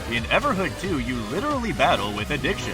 In Everhood 2, you literally battle with addiction.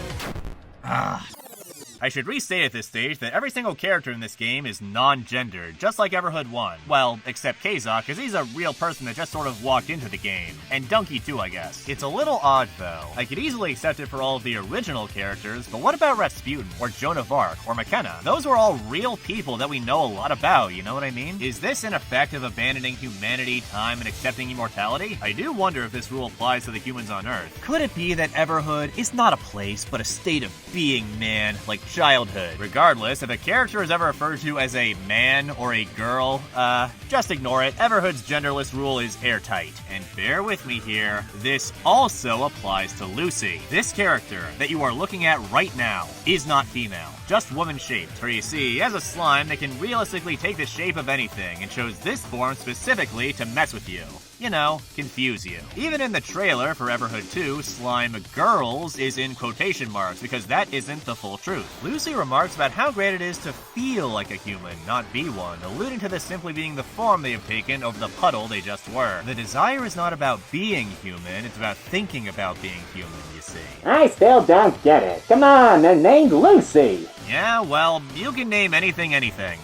I should restate at this stage that every single character in this game is non-gendered, just like Everhood 1. Well, except Cazok, because he's a real person that just sort of walked into the game. And Dunkey too, I guess. It's a little odd, though. I could easily accept it for all of the original characters, but what about Rasputin, or Joan of Arc, or McKenna? Those were all real people that we know a lot about, you know what I mean? Is this an effect of abandoning humanity, time, and accepting immortality? I do wonder if this rule applies to the humans on Earth. Could it be that Everhood is not a place, but a state of being, man, like childhood? Regardless, if a character is ever referred to as a man or a girl, just ignore it. Everhood's genderless rule is airtight. And bear with me here, this also applies to Lucy. This character that you are looking at right now is not female, just woman-shaped. For you see, as a slime, they can realistically take the shape of anything, and chose this form specifically to mess with you. You know, confuse you. Even in the trailer for Everhood 2, Slime Girls is in quotation marks because that isn't the full truth. Lucy remarks about how great it is to feel like a human, not be one, alluding to this simply being the form they have taken over the puddle they just were. The desire is not about being human, it's about thinking about being human, you see. I still don't get it. Come on, they're named Lucy. Yeah, well, you can name anything.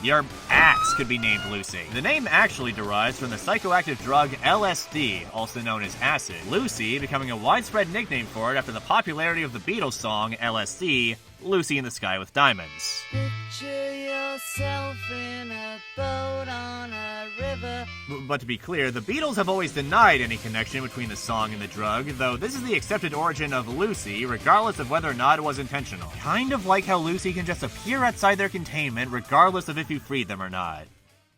Your axe could be named Lucy. The name actually derives from the psychoactive drug LSD, also known as acid. Lucy becoming a widespread nickname for it after the popularity of the Beatles song LSD Lucy in the Sky with Diamonds. Picture yourself in a boat on a river. But to be clear, the Beatles have always denied any connection between the song and the drug, though this is the accepted origin of Lucy, regardless of whether or not it was intentional. Kind of like how Lucy can just appear outside their containment, regardless of if you freed them or not.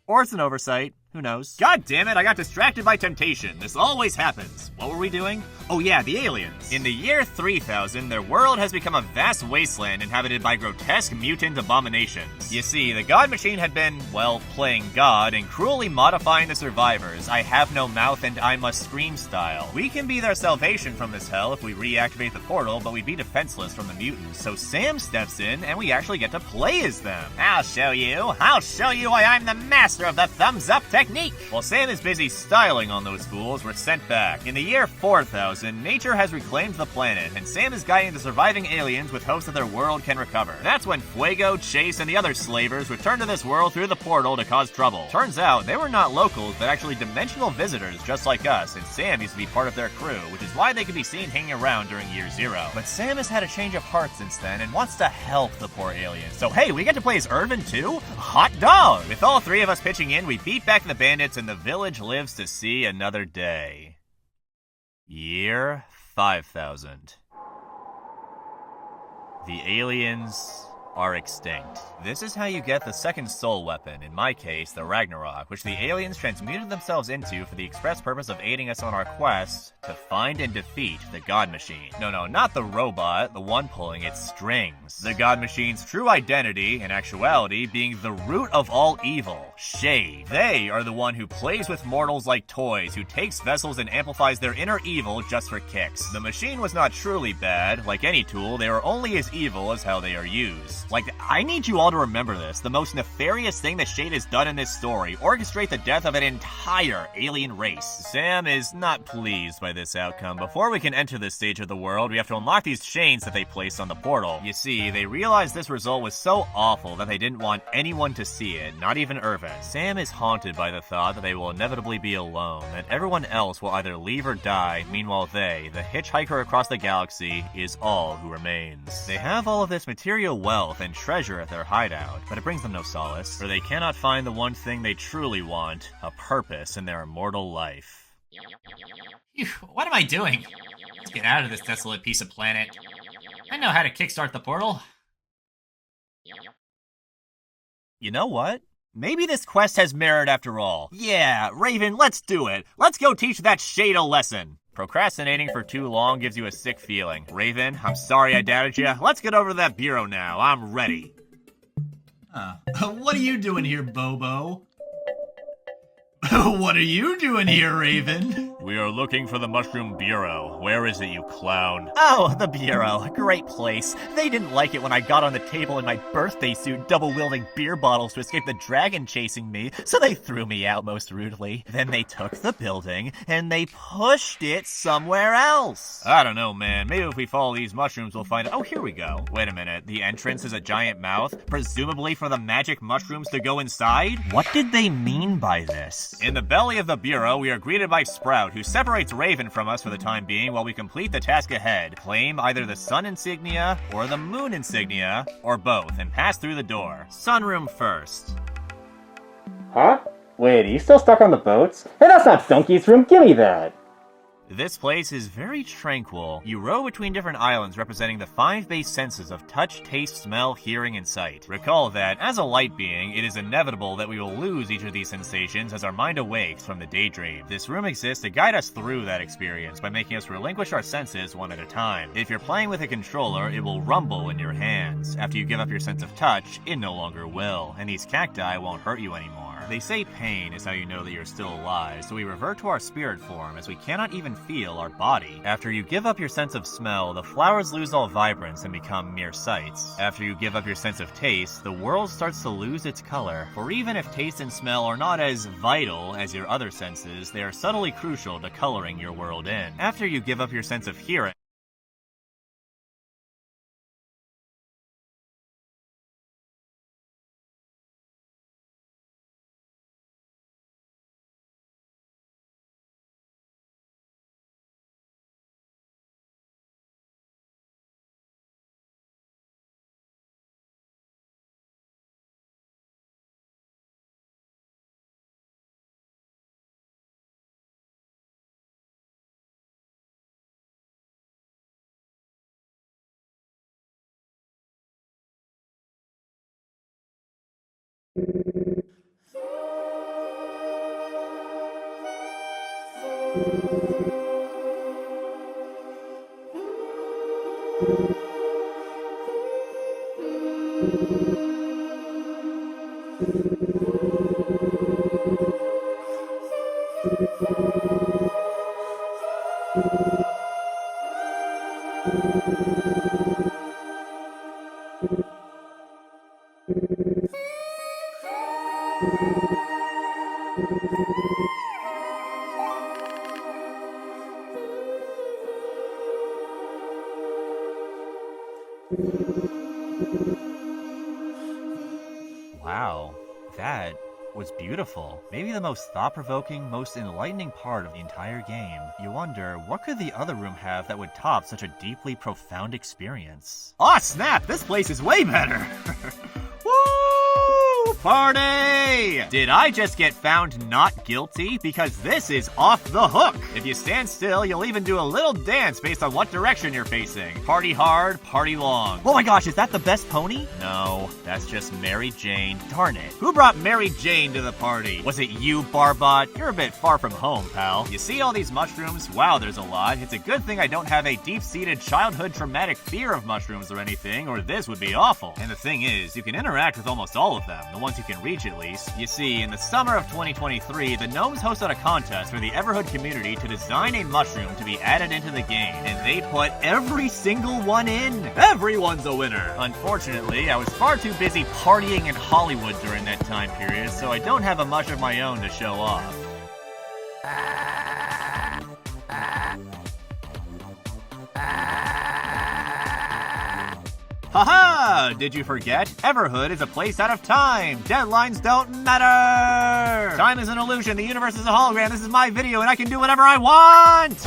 Or it's an oversight. Who knows? God damn it, I got distracted by temptation. This always happens. What were we doing? Oh yeah, the aliens. In the year 3000, their world has become a vast wasteland inhabited by grotesque mutant abominations. You see, the God Machine had been, well, playing God and cruelly modifying the survivors, I have no mouth and I must scream style. We can be their salvation from this hell if we reactivate the portal, but we'd be defenseless from the mutants, so Sam steps in and we actually get to play as them. I'll show you why I'm the master of the thumbs up technique. While Sam is busy styling on those fools, we're sent back. In the year 4000, nature has reclaimed the planet, and Sam is guiding the surviving aliens with hopes that their world can recover. That's when Fuego, Chase, and the other slavers return to this world through the portal to cause trouble. Turns out, they were not locals, but actually dimensional visitors just like us, and Sam used to be part of their crew, which is why they could be seen hanging around during Year Zero. But Sam has had a change of heart since then, and wants to help the poor aliens. So hey, we get to play as Irvine too? Hot dog! With all three of us pitching in, we beat back the bandits, and the village lives to see another day. Year 5000. The aliens are extinct. This is how you get the second soul weapon, in my case, the Ragnarok, which the aliens transmuted themselves into for the express purpose of aiding us on our quest to find and defeat the God Machine. No, not the robot, the one pulling its strings. The God Machine's true identity, and actuality, being the root of all evil, Shade. They are the one who plays with mortals like toys, who takes vessels and amplifies their inner evil just for kicks. The machine was not truly bad. Like any tool, they are only as evil as how they are used. Like, I need you all to remember this. The most nefarious thing that Shade has done in this story, orchestrate the death of an entire alien race. Sam is not pleased by this outcome. Before we can enter this stage of the world, we have to unlock these chains that they placed on the portal. You see, they realized this result was so awful that they didn't want anyone to see it, not even Irvine. Sam is haunted by the thought that they will inevitably be alone, that everyone else will either leave or die, meanwhile they, the hitchhiker across the galaxy, is all who remains. They have all of this material wealth and treasure at their hideout, but it brings them no solace, for they cannot find the one thing they truly want, a purpose in their immortal life. Phew, what am I doing? Let's get out of this desolate piece of planet. I know how to kickstart the portal. You know what? Maybe this quest has merit after all. Yeah, Raven, let's do it. Let's go teach that Shade a lesson. Procrastinating for too long gives you a sick feeling. Raven, I'm sorry I doubted you. Let's get over to that bureau now. I'm ready. What are you doing here, Bobo? What are you doing here, Raven? We are looking for the Mushroom Bureau. Where is it, you clown? Oh, the Bureau. Great place. They didn't like it when I got on the table in my birthday suit, double-wielding beer bottles to escape the dragon chasing me, so they threw me out most rudely. Then they took the building, and they pushed it somewhere else. I don't know, man. Maybe if we follow these mushrooms, we'll find... Oh, here we go. Wait a minute. The entrance is a giant mouth, presumably for the magic mushrooms to go inside? What did they mean by this? In the belly of the Bureau, we are greeted by Sprout, who separates Raven from us for the time being while we complete the task ahead. Claim either the sun insignia, or the moon insignia, or both, and pass through the door. Sunroom first. Huh? Wait, are you still stuck on the boats? Hey, that's not Dunkey's room, give me that! This place is very tranquil. You row between different islands representing the 5 base senses of touch, taste, smell, hearing, and sight. Recall that, as a light being, it is inevitable that we will lose each of these sensations as our mind awakes from the daydream. This room exists to guide us through that experience by making us relinquish our senses one at a time. If you're playing with a controller, it will rumble in your hands. After you give up your sense of touch, it no longer will, and these cacti won't hurt you anymore. They say pain is how you know that you're still alive, so we revert to our spirit form as we cannot even feel our body. After you give up your sense of smell, the flowers lose all vibrance and become mere sights. After you give up your sense of taste, the world starts to lose its color. For even if taste and smell are not as vital as your other senses, they are subtly crucial to coloring your world in. After you give up your sense of hearing, Wow, that was beautiful. Maybe the most thought-provoking, most enlightening part of the entire game. You wonder, what could the other room have that would top such a deeply profound experience? Aw, snap! This place is way better! Woo! Party! Did I just get found not guilty? Because this is off the hook! If you stand still, you'll even do a little dance based on what direction you're facing. Party hard, party long. Oh my gosh, is that the best pony? No, that's just Mary Jane. Darn it. Who brought Mary Jane to the party? Was it you, Barbot? You're a bit far from home, pal. You see all these mushrooms? Wow, there's a lot. It's a good thing I don't have a deep-seated childhood traumatic fear of mushrooms or anything, or this would be awful. And the thing is, you can interact with almost all of them, the ones you can reach at least. You see, in the summer of 2023, the Gnomes hosted a contest for the Everhood community to design a mushroom to be added into the game, and they put every single one in. Everyone's a winner. Unfortunately, I was far too busy partying in Hollywood during that time period, so I don't have a much of my own to show off. Haha! Did you forget? Everhood is a place out of time. Deadlines don't matter! Time is an illusion. The universe is a hologram. This is my video and I can do whatever I want!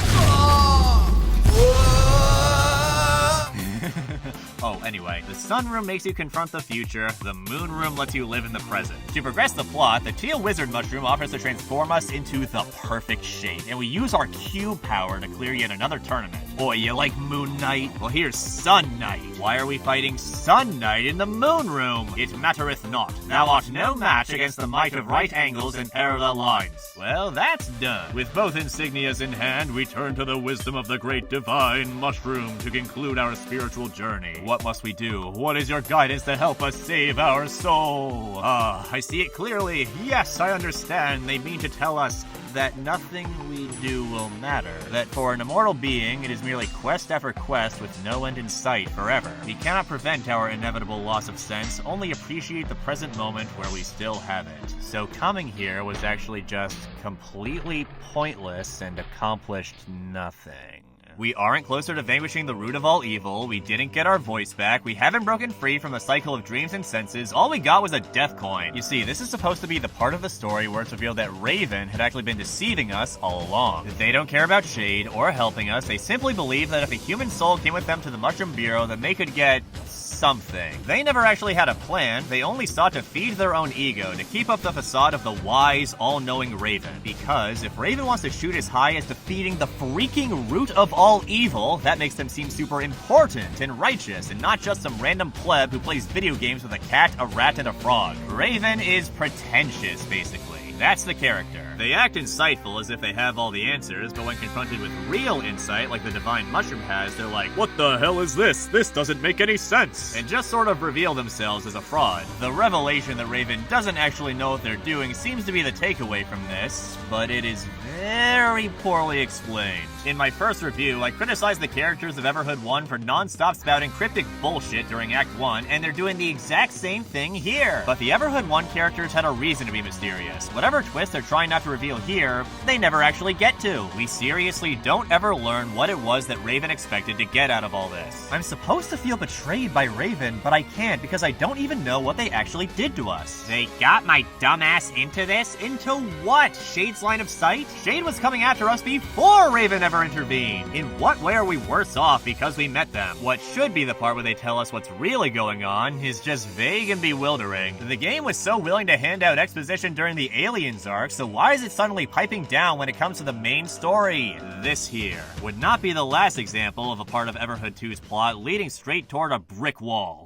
Oh, anyway, the sun room makes you confront the future, the moon room lets you live in the present. To progress the plot, the teal wizard mushroom offers to transform us into the perfect shape, and we use our cube power to clear yet another tournament. Boy, you like Moon Knight? Well, here's Sun Knight. Why are we fighting Sun Knight in the moon room? It mattereth not. Thou art no match against the might of right angles and parallel lines. Well, that's done. With both insignias in hand, we turn to the wisdom of the great divine mushroom to conclude our spiritual journey. What must we do? What is your guidance to help us save our soul? Ah, I see it clearly. Yes, I understand. They mean to tell us that nothing we do will matter. That for an immortal being, it is merely quest after quest with no end in sight forever. We cannot prevent our inevitable loss of sense, only appreciate the present moment where we still have it. So coming here was actually just completely pointless and accomplished nothing. We aren't closer to vanquishing the root of all evil, we didn't get our voice back, we haven't broken free from the cycle of dreams and senses, all we got was a death coin. You see, this is supposed to be the part of the story where it's revealed that Raven had actually been deceiving us all along. They don't care about Shade or helping us, they simply believe that if a human soul came with them to the Mushroom Bureau, then they could get something. They never actually had a plan, they only sought to feed their own ego, to keep up the facade of the wise, all-knowing Raven. Because if Raven wants to shoot as high as defeating the freaking root of all evil, that makes them seem super important and righteous, and not just some random pleb who plays video games with a cat, a rat, and a frog. Raven is pretentious, basically. That's the character. They act insightful as if they have all the answers, but when confronted with real insight like the Divine Mushroom has, they're like, what the hell is this? This doesn't make any sense! And just sort of reveal themselves as a fraud. The revelation that Raven doesn't actually know what they're doing seems to be the takeaway from this, but it is very poorly explained. In my first review, I criticized the characters of Everhood 1 for non-stop spouting cryptic bullshit during Act 1, and they're doing the exact same thing here. But the Everhood 1 characters had a reason to be mysterious. Whatever twist they're trying not to reveal here, they never actually get to. We seriously don't ever learn what it was that Raven expected to get out of all this. I'm supposed to feel betrayed by Raven, but I can't because I don't even know what they actually did to us. They got my dumbass into this? Into what? Shade's line of sight? Shade was coming after us before Raven ever intervened. In what way are we worse off because we met them? What should be the part where they tell us what's really going on is just vague and bewildering. The game was so willing to hand out exposition during the Aliens arc, so why is it suddenly piping down when it comes to the main story? This here would not be the last example of a part of Everhood 2's plot leading straight toward a brick wall.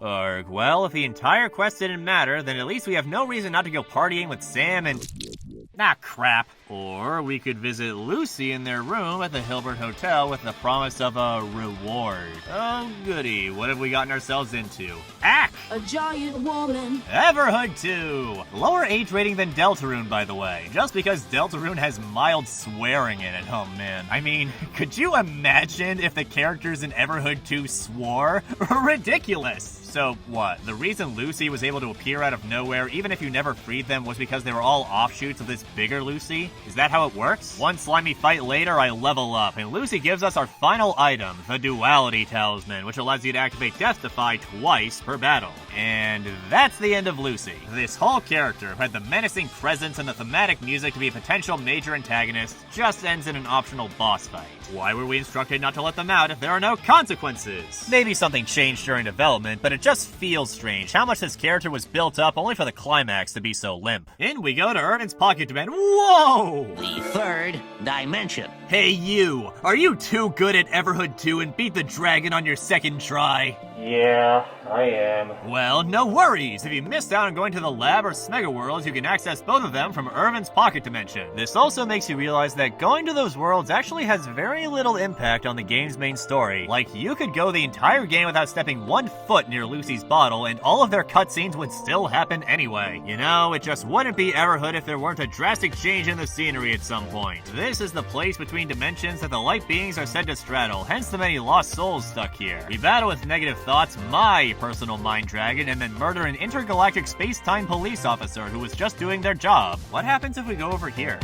Well, if the entire quest didn't matter, then at least we have no reason not to go partying with Sam and... Ah, crap. Or we could visit Lucy in their room at the Hilbert Hotel with the promise of a reward. Oh, goody. What have we gotten ourselves into? Ack! A giant woman. Everhood 2! Lower age rating than Deltarune, by the way. Just because Deltarune has mild swearing in it. Oh, man. I mean, could you imagine if the characters in Everhood 2 swore? Ridiculous! So, what? The reason Lucy was able to appear out of nowhere, even if you never freed them, was because they were all offshoots of this bigger Lucy? Is that how it works? One slimy fight later, I level up, and Lucy gives us our final item, the Duality Talisman, which allows you to activate Death Defy twice per battle. And that's the end of Lucy. This whole character, who had the menacing presence and the thematic music to be a potential major antagonist, just ends in an optional boss fight. Why were we instructed not to let them out if there are no consequences? Maybe something changed during development, but it just feels strange how much this character was built up only for the climax to be so limp. In we go to Irvine's pocket dimension. Whoa! The third dimension. Hey you! Are you too good at Everhood 2 and beat the dragon on your second try? Yeah, I am. Well, no worries. If you missed out on going to the lab or SMEGA worlds, you can access both of them from Irvine's pocket dimension. This also makes you realize that going to those worlds actually has very little impact on the game's main story. Like, you could go the entire game without stepping 1 foot near Lucy's bottle, and all of their cutscenes would still happen anyway. You know, it just wouldn't be Everhood if there weren't a drastic change in the scenery at some point. This is the place between dimensions that the light beings are said to straddle, hence the many lost souls stuck here. We battle with negative thoughts, my personal mind dragon, and then murder an intergalactic space-time police officer who was just doing their job. What happens if we go over here?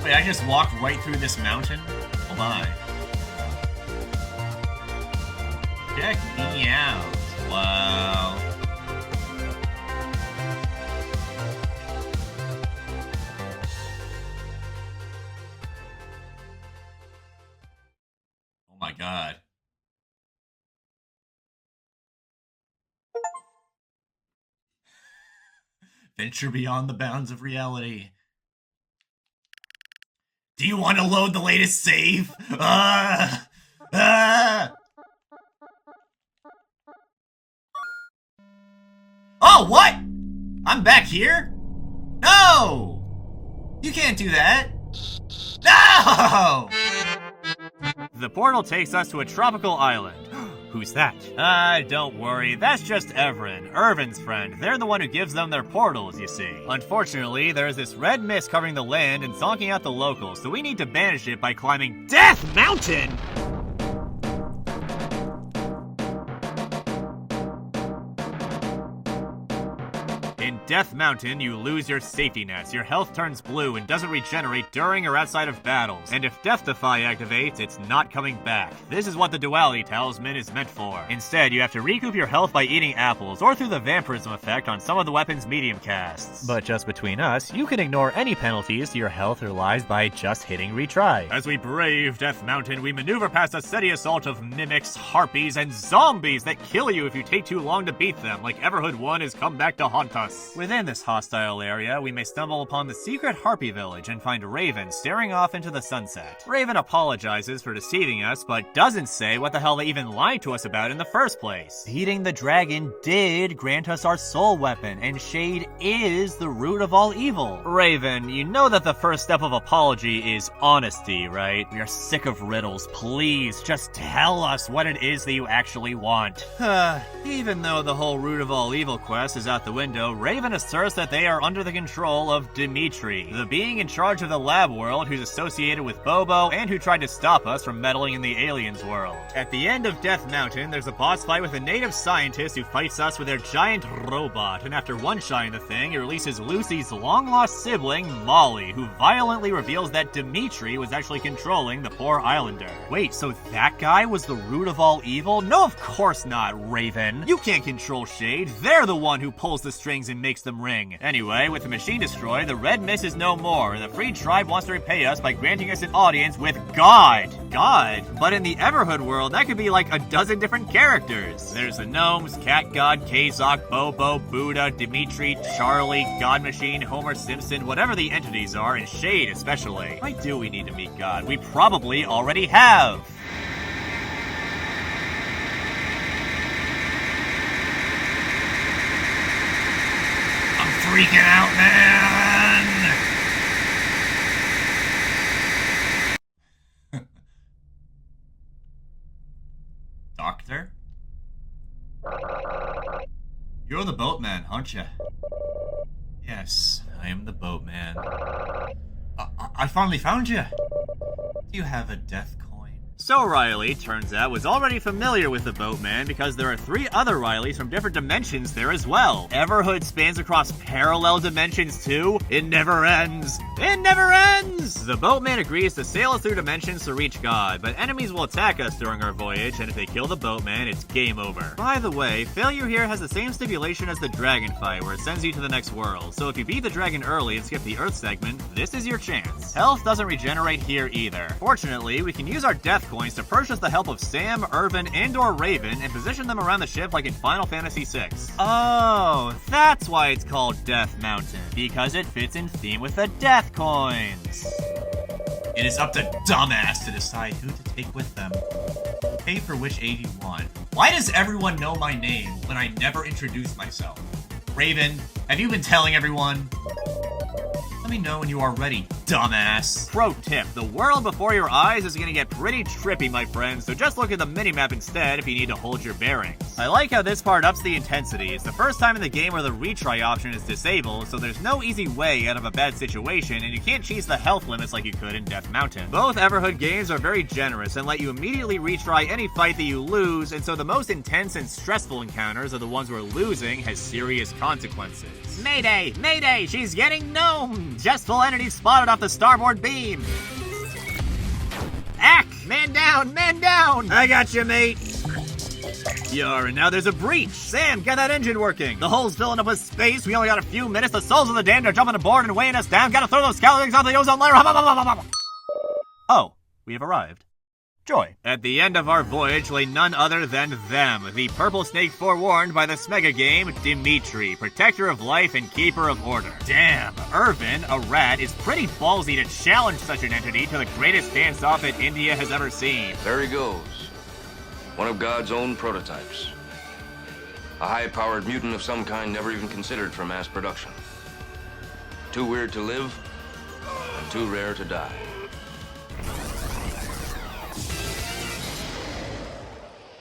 Wait, I just walk right through this mountain? Oh my. Check me out. Wow. Oh my god. Venture beyond the bounds of reality. Do you want to load the latest save? Oh, what? I'm back here? No! You can't do that. No! The portal takes us to a tropical island. Who's that? Don't worry, that's just Irvine's friend. They're the one who gives them their portals, you see. Unfortunately, there's this red mist covering the land and zonking out the locals, so we need to banish it by climbing Death Mountain! In Death Mountain, you lose your safety nets, your health turns blue and doesn't regenerate during or outside of battles, and if Death Defy activates, it's not coming back. This is what the Duality Talisman is meant for. Instead, you have to recoup your health by eating apples, or through the vampirism effect on some of the weapon's medium casts. But just between us, you can ignore any penalties to your health or lives by just hitting retry. As we brave Death Mountain, we maneuver past a steady assault of mimics, harpies, and zombies that kill you if you take too long to beat them, like Everhood 1 has come back to haunt us. Within this hostile area, we may stumble upon the secret Harpy village and find Raven staring off into the sunset. Raven apologizes for deceiving us, but doesn't say what the hell they even lied to us about in the first place. Beating the dragon did grant us our soul weapon, and shade is the root of all evil. Raven, you know that the first step of apology is honesty, right? We are sick of riddles. Please, just tell us what it is that you actually want. Even though the whole root of all evil quest is out the window, Raven asserts that they are under the control of Dmitri, the being in charge of the lab world who's associated with Bobo and who tried to stop us from meddling in the aliens world. At the end of Death Mountain, there's a boss fight with a native scientist who fights us with their giant robot, and after one-shotting the thing, it releases Lucy's long-lost sibling, Molly, who violently reveals that Dmitri was actually controlling the poor islander. Wait, so that guy was the root of all evil? No, of course not, Raven. You can't control Shade. They're the one who pulls the strings and makes them ring. Anyway, with the machine destroyed, the red mist is no more, and the Free Tribe wants to repay us by granting us an audience with God. God? But in the Everhood world, that could be like a dozen different characters. There's the gnomes, Cat God, Cazok, Bobo, Buddha, Dmitri, Charlie, God Machine, Homer Simpson, whatever the entities are, and Shade especially. Why do we need to meet God? We probably already have. freaking out, man! Doctor? You're the boatman, aren't you? Yes, I am the boatman. I finally found you! Do you have a death coin? So Riley, turns out, was already familiar with the boatman because there are 3 other Rileys from different dimensions there as well. Everhood spans across parallel dimensions too. It never ends! It never ends! The boatman agrees to sail us through dimensions to reach God, but enemies will attack us during our voyage, and if they kill the boatman, it's game over. By the way, failure here has the same stipulation as the dragon fight, where it sends you to the next world, so if you beat the dragon early and skip the Earth segment, this is your chance. Health doesn't regenerate here either. Fortunately, we can use our death coins to purchase the help of Sam, Irvine, and/or Raven and position them around the ship like in Final Fantasy VI. Oh, that's why it's called Death Mountain, because it fits in theme with the death coins. It is up to dumbass to decide who to take with them. Pay for which aid you want. Why does everyone know my name when I never introduce myself? Raven, have you been telling everyone? Let me know when you are ready, dumbass. Pro tip, the world before your eyes is gonna get pretty trippy, my friends, so just look at the minimap instead if you need to hold your bearings. I like how this part ups the intensity. It's the first time in the game where the retry option is disabled, so there's no easy way out of a bad situation, and you can't cheese the health limits like you could in Death Mountain. Both Everhood games are very generous and let you immediately retry any fight that you lose, and so the most intense and stressful encounters are the ones where losing has serious consequences. Mayday! Mayday! She's getting gnomed! Jestful entity spotted off the starboard beam! Ack! Man down! Man down! I got you, mate! Yar, and now there's a breach! Sam, get that engine working! The hull's filling up with space, we only got a few minutes, the souls of the damned are jumping aboard and weighing us down, gotta throw those skeletons off the ozone layer! Oh, we have arrived. Joy. At the end of our voyage lay none other than them, the purple snake forewarned by the SMEGA game, Dmitri, protector of life and keeper of order. Damn, Irvine, a rat, is pretty ballsy to challenge such an entity to the greatest dance-off that India has ever seen. There he goes. One of God's own prototypes. A high-powered mutant of some kind never even considered for mass production. Too weird to live, and too rare to die.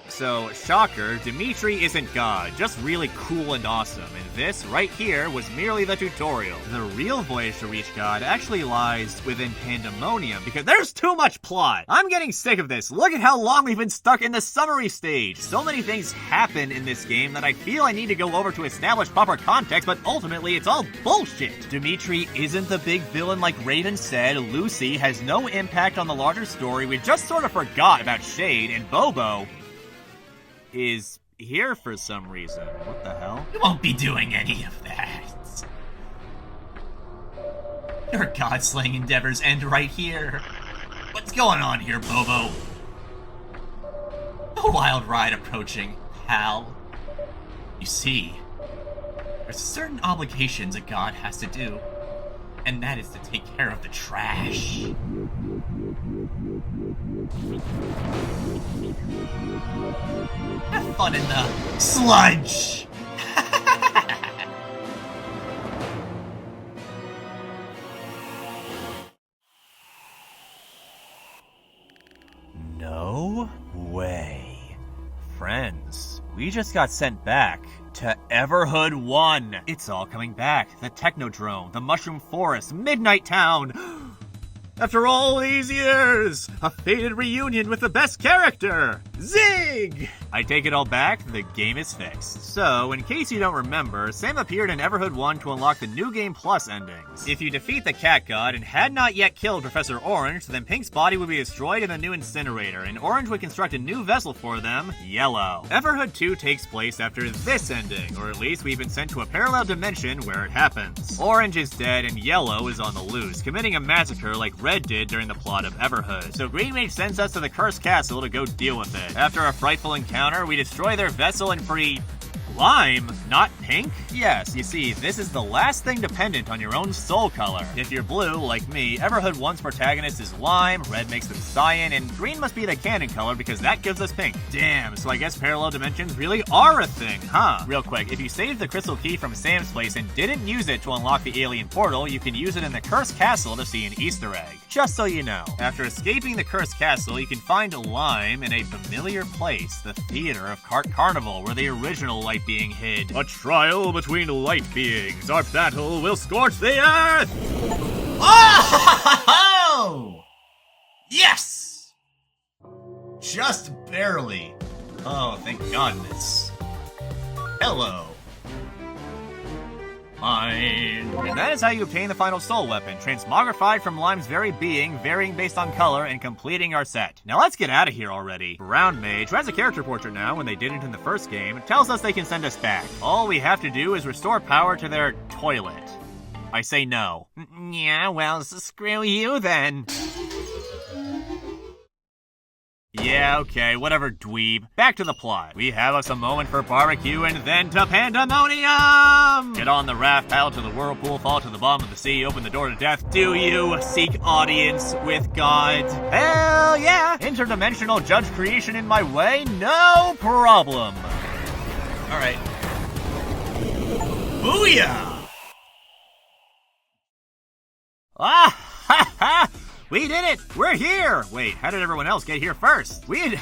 So, shocker, Dmitri isn't God, just really cool and awesome, and this, right here, was merely the tutorial. The real voyage to reach God actually lies within Pandemonium, because there's too much plot! I'm getting sick of this, look at how long we've been stuck in the summary stage! So many things happen in this game that I feel I need to go over to establish proper context, but ultimately it's all bullshit! Dmitri isn't the big villain like Raven said, Lucy has no impact on the larger story, we just sort of forgot about Shade, and Bobo is here for some reason. What the hell? You won't be doing any of that. Your god-slaying endeavors end right here. What's going on here, Bobo? A wild ride approaching, pal. You see, there's certain obligations a god has to do, and that is to take care of the trash. Have fun in the sludge! No way. Friends, we just got sent back to Everhood 1. It's all coming back. The Technodrome, the Mushroom Forest, Midnight Town. After all these years, a fated reunion with the best character, Zig! I take it all back, the game is fixed. So, in case you don't remember, Sam appeared in Everhood 1 to unlock the New Game Plus endings. If you defeat the Cat God and had not yet killed Professor Orange, then Pink's body would be destroyed in the new incinerator, and Orange would construct a new vessel for them, Yellow. Everhood 2 takes place after this ending, or at least we've been sent to a parallel dimension where it happens. Orange is dead and Yellow is on the loose, committing a massacre like Red did during the plot of Everhood. So Green Mage sends us to the Cursed Castle to go deal with it. After a frightful encounter, we destroy their vessel and free Lime, not pink? Yes, you see, this is the last thing dependent on your own soul color. If you're blue, like me, Everhood 1's protagonist is lime, red makes them cyan, and green must be the canon color because that gives us pink. Damn, so I guess parallel dimensions really are a thing, huh? Real quick, if you saved the crystal key from Sam's place and didn't use it to unlock the alien portal, you can use it in the cursed castle to see an Easter egg. Just so you know. After escaping the cursed castle, you can find Lime in a familiar place, the theater of Cart Carnival, where the original light being hid. A trial between light beings. Our battle will scorch the earth! Oh! Yes! Just barely. Oh, thank goodness. Hello. Mine. And that is how you obtain the final soul weapon, transmogrified from Lime's very being, varying based on color, and completing our set. Now let's get out of here already. Brown Mage, who has a character portrait now when they didn't in the first game, tells us they can send us back. All we have to do is restore power to their toilet. I say no. Yeah, well, screw you then. Yeah, okay, whatever, dweeb. Back to the plot. We have us a moment for barbecue and then to pandemonium! Get on the raft, paddle to the whirlpool, fall to the bottom of the sea, open the door to death. Do you seek audience with God? Hell yeah! Interdimensional judge creation in my way? No problem! Alright. Booyah! Ah, ha, ha! We did it! We're here! Wait, how did everyone else get here first? We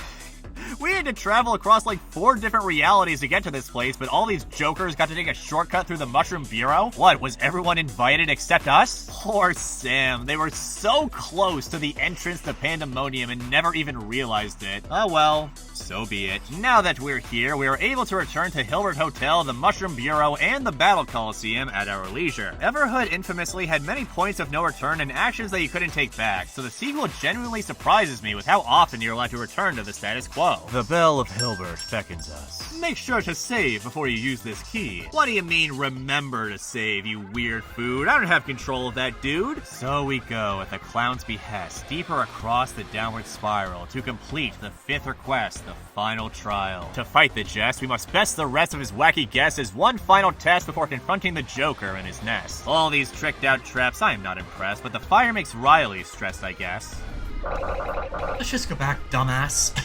had to travel across like 4 different realities to get to this place, but all these jokers got to take a shortcut through the Mushroom Bureau? What, was everyone invited except us? Poor Sam, they were so close to the entrance to Pandemonium and never even realized it. Oh well, so be it. Now that we're here, we are able to return to Hilbert Hotel, the Mushroom Bureau, and the Battle Coliseum at our leisure. Everhood infamously had many points of no return and actions that you couldn't take back, so the sequel genuinely surprises me with how often you're allowed to return to the status quo. The bell of Hilbert beckons us. Make sure to save before you use this key. What do you mean, remember to save, you weird food? I don't have control of that, dude. So we go at the clown's behest, deeper across the downward spiral, to complete the 5th request, the final trial. To fight the Jest, we must best the rest of his wacky guesses one final test before confronting the Joker in his nest. All these tricked out traps, I am not impressed, but the fire makes Riley stressed, I guess. Let's just go back, dumbass.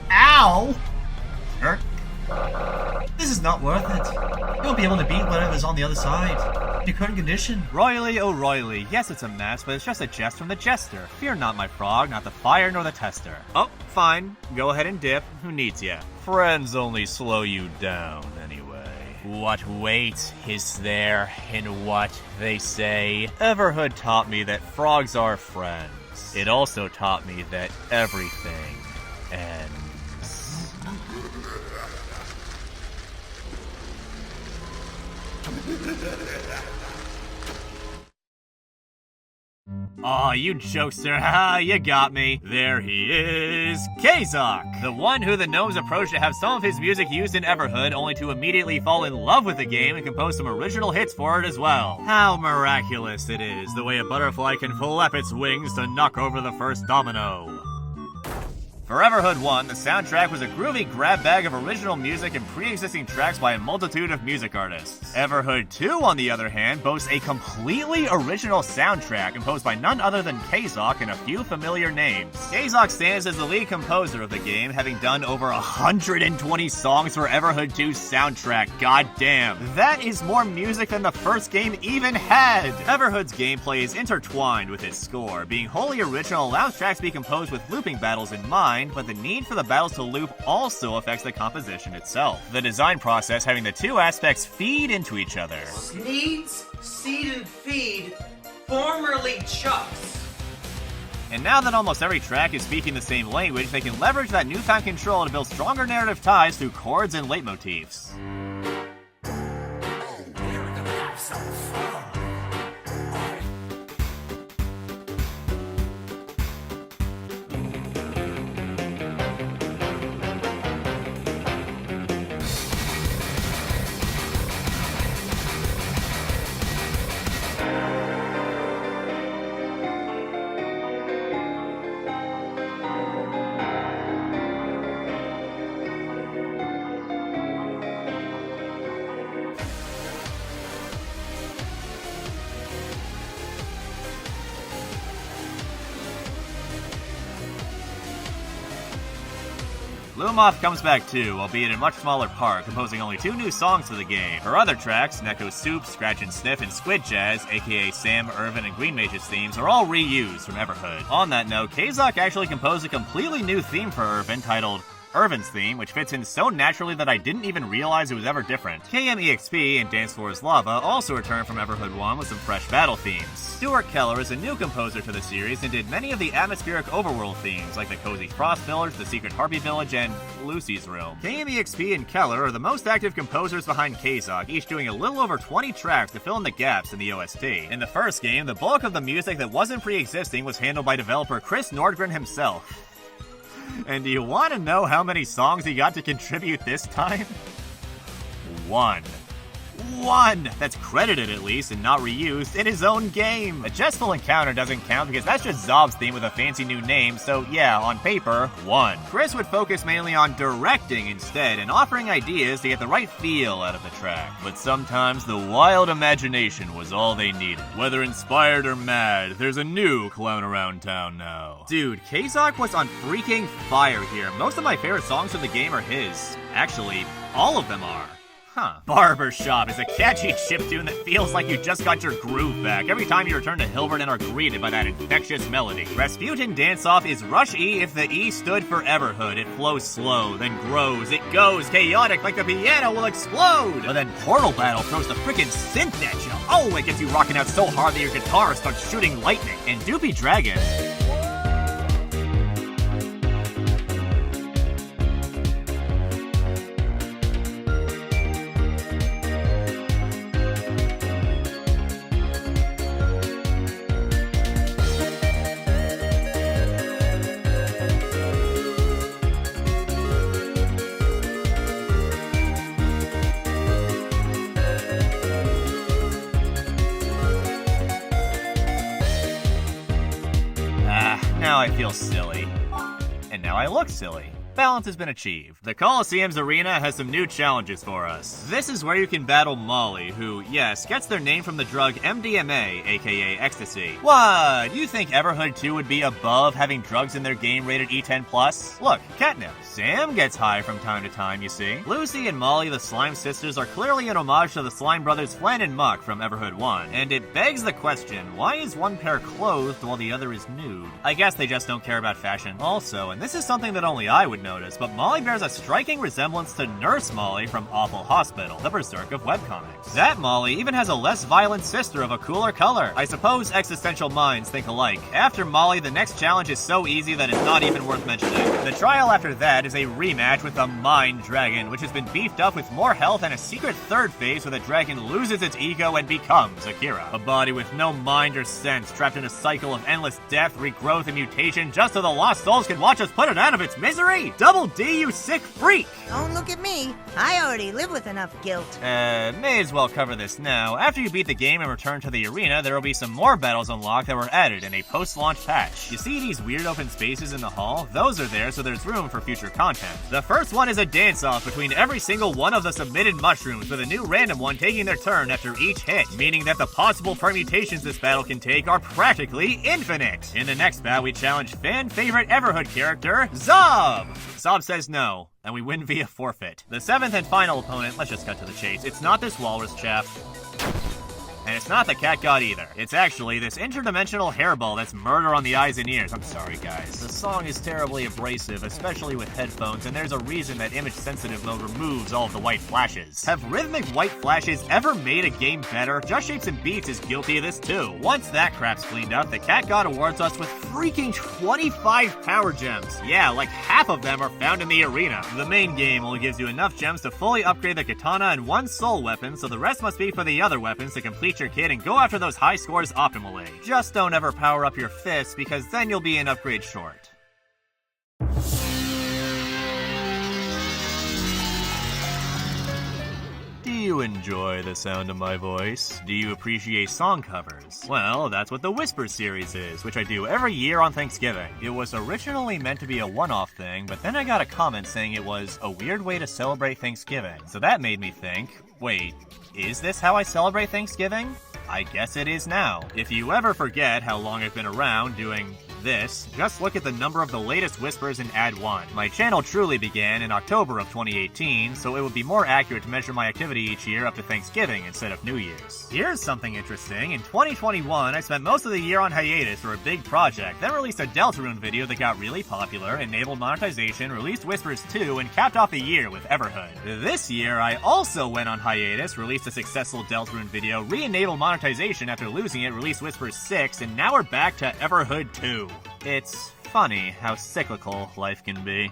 Ow! Hurt. This is not worth it. You won't be able to beat whatever's on the other side. In your current condition. Royally, oh Royally, yes it's a mess, but it's just a jest from the Jester. Fear not, my frog, not the fire nor the tester. Oh, fine. Go ahead and dip. Who needs ya? Friends only slow you down, anyway. What weight is there in what they say? Everhood taught me that frogs are friends. It also taught me that everything ends. Aw, you jokester, ha, you got me. There he is, Cazok, the one who the gnomes approached to have some of his music used in Everhood, only to immediately fall in love with the game and compose some original hits for it as well. How miraculous it is, the way a butterfly can flap its wings to knock over the first domino. For Everhood 1, the soundtrack was a groovy grab bag of original music and pre-existing tracks by a multitude of music artists. Everhood 2, on the other hand, boasts a completely original soundtrack composed by none other than Cazok and a few familiar names. Cazok stands as the lead composer of the game, having done over 120 songs for Everhood 2's soundtrack. God damn. That is more music than the first game even had! Everhood's gameplay is intertwined with its score. Being wholly original allows tracks to be composed with looping battles in mind, but the need for the battles to loop also affects the composition itself. The design process having the two aspects feed into each other. Needs, seed, and feed, formerly chucks. And now that almost every track is speaking the same language, they can leverage that newfound control to build stronger narrative ties through chords and leitmotifs. Blue Moth comes back too, albeit in a much smaller part, composing only 2 new songs for the game. Her other tracks, Neko Soup, Scratch and Sniff, and Squid Jazz, aka Sam, Irvine, and Green Mage's themes, are all reused from Everhood. On that note, Cazok actually composed a completely new theme for Irvine titled Irvine's Theme, which fits in so naturally that I didn't even realize it was ever different. KMEXP and Dance Floor's Lava also returned from Everhood 1 with some fresh battle themes. Stuart Keller is a new composer to the series and did many of the atmospheric overworld themes, like the Cozy Frost Village, the Secret Harpy Village, and Lucy's Room. KMEXP and Keller are the most active composers behind Cazok, each doing a little over 20 tracks to fill in the gaps in the OST. In the first game, the bulk of the music that wasn't pre-existing was handled by developer Chris Nordgren himself. And do you want to know how many songs he got to contribute this time? One. That's credited at least and not reused in his own game. A Jestful Encounter doesn't count because that's just Zob's theme with a fancy new name, so yeah, on paper, 1. Chris would focus mainly on directing instead and offering ideas to get the right feel out of the track. But sometimes the wild imagination was all they needed. Whether inspired or mad, there's a new clown around town now. Dude, Cazok was on freaking fire here. Most of my favorite songs from the game are his. Actually, all of them are. Barbershop is a catchy chiptune that feels like you just got your groove back every time you return to Hilbert and are greeted by that infectious melody. Rasputin Dance-Off is Rush E if the E stood for Everhood. It flows slow, then grows, it goes chaotic like the piano will explode. But then Portal Battle throws the frickin' synth at you. Oh, it gets you rocking out so hard that your guitar starts shooting lightning. And Doopy Dragon... Now I feel silly. And now I look silly. Balance has been achieved. The Coliseum's arena has some new challenges for us. This is where you can battle Molly, who, yes, gets their name from the drug MDMA, aka ecstasy. What? You think Everhood 2 would be above having drugs in their game rated E10+? Look, catnip. Sam gets high from time to time, you see. Lucy and Molly, the Slime Sisters, are clearly an homage to the Slime Brothers Flan and Muck from Everhood 1. And it begs the question, why is one pair clothed while the other is nude? I guess they just don't care about fashion. Also, and this is something that only I would notice, but Molly bears a striking resemblance to Nurse Molly from Awful Hospital, the berserk of webcomics. That Molly even has a less violent sister of a cooler color. I suppose existential minds think alike. After Molly, the next challenge is so easy that it's not even worth mentioning. The trial after that is a rematch with the Mind Dragon, which has been beefed up with more health and a secret third phase where the dragon loses its ego and becomes Akira. A body with no mind or sense, trapped in a cycle of endless death, regrowth, and mutation just so the lost souls can watch us put it out of its misery? Double D, you sick freak! Don't look at me. I already live with enough guilt. May as well cover this now. After you beat the game and return to the arena, there will be some more battles unlocked that were added in a post-launch patch. You see these weird open spaces in the hall? Those are there so there's room for future content. The first one is a dance-off between every single one of the submitted mushrooms, with a new random one taking their turn after each hit, meaning that the possible permutations this battle can take are practically infinite. In the next bout, we challenge fan-favorite Everhood character, Zob! Zob says no, and we win via forfeit. The seventh and final opponent, let's just cut to the chase. It's not this walrus chap. And it's not the cat god either. It's actually this interdimensional hairball that's murder on the eyes and ears. I'm sorry, guys. The song is terribly abrasive, especially with headphones, and there's a reason that image-sensitive mode removes all of the white flashes. Have rhythmic white flashes ever made a game better? Just Shapes and Beats is guilty of this too. Once that crap's cleaned up, the cat god awards us with freaking 25 power gems. Yeah, like half of them are found in the arena. The main game only gives you enough gems to fully upgrade the katana and one soul weapon, so the rest must be for the other weapons to complete your kit and go after those high scores optimally. Just don't ever power up your fists, because then you'll be an upgrade short. Do you enjoy the sound of my voice? Do you appreciate song covers? Well, that's what the Whisper series is, which I do every year on Thanksgiving. It was originally meant to be a one-off thing, but then I got a comment saying it was a weird way to celebrate Thanksgiving. So that made me think, wait, is this how I celebrate Thanksgiving? I guess it is now. If you ever forget how long I've been around doing this, just look at the number of the latest whispers and add 1. My channel truly began in October of 2018, so it would be more accurate to measure my activity each year up to Thanksgiving instead of New Year's. Here's something interesting. In 2021, I spent most of the year on hiatus for a big project, then released a Deltarune video that got really popular, enabled monetization, released Whispers 2, and capped off the year with Everhood. This year, I also went on hiatus, released a successful Deltarune video, re-enabled monetization after losing it, released Whispers 6, and now we're back to Everhood 2. It's funny how cyclical life can be.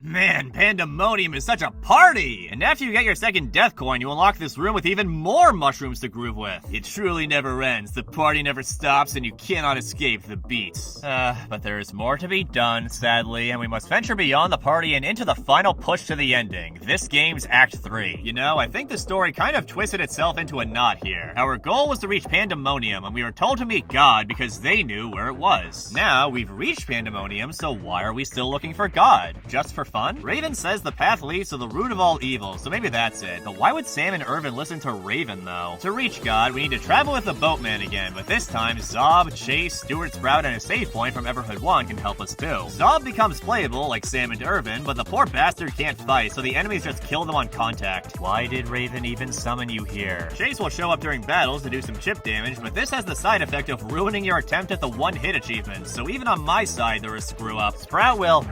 Man, Pandemonium is such a party! And after you get your second death coin, you unlock this room with even more mushrooms to groove with. It truly never ends, the party never stops, and you cannot escape the beats. But there is more to be done, sadly, and we must venture beyond the party and into the final push to the ending, this game's Act 3. You know, I think the story kind of twisted itself into a knot here. Our goal was to reach Pandemonium, and we were told to meet God because they knew where it was. Now, we've reached Pandemonium, so why are we still looking for God? Just for fun? Raven says the path leads to the root of all evil, so maybe that's it. But why would Sam and Irvine listen to Raven, though? To reach God, we need to travel with the boatman again, but this time, Zob, Chase, Stuart Sprout, and a save point from Everhood 1 can help us too. Zob becomes playable, like Sam and Irvine, but the poor bastard can't fight, so the enemies just kill them on contact. Why did Raven even summon you here? Chase will show up during battles to do some chip damage, but this has the side effect of ruining your attempt at the one-hit achievement, so even on my side there is screw-up. Sprout will...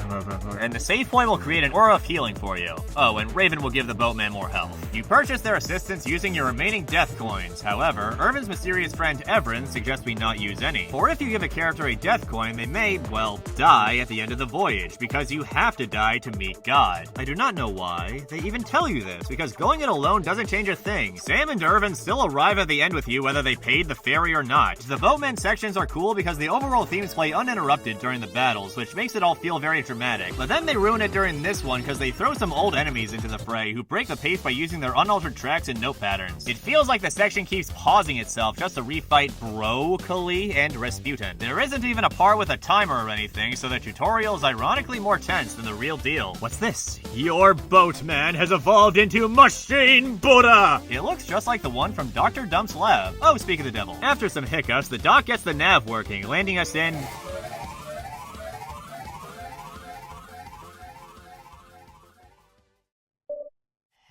and the save point will create an aura of healing for you. Oh, and Raven will give the boatman more health. You purchase their assistance using your remaining death coins. However, Irvin's mysterious friend Everin suggests we not use any. For if you give a character a death coin, they may, well, die at the end of the voyage, because you have to die to meet God. I do not know why they even tell you this, because going it alone doesn't change a thing. Sam and Irvin still arrive at the end with you whether they paid the ferry or not. The boatman sections are cool because the overall themes play uninterrupted during the battles, which makes it all feel very dramatic. But then they ruin it during this one because they throw some old enemies into the fray who break the pace by using their unaltered tracks and note patterns. It feels like the section keeps pausing itself just to refight Broccoli and Rasputin. There isn't even a part with a timer or anything, so the tutorial is ironically more tense than the real deal. What's this? Your boatman has evolved into Machine Buddha! It looks just like the one from Dr. Dump's lab. Oh, speak of the devil. After some hiccups, the dock gets the nav working, landing us in...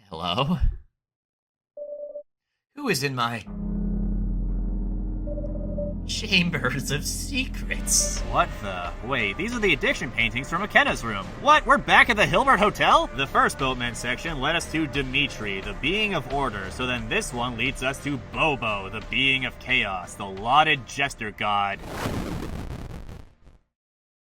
Hello? Who is in my... Chambers of Secrets? What the? Wait, these are the addiction paintings from McKenna's room. What? We're back at the Hilbert Hotel? The first boatman section led us to Dmitri, the being of order, so then this one leads us to Bobo, the being of chaos, the lauded jester god.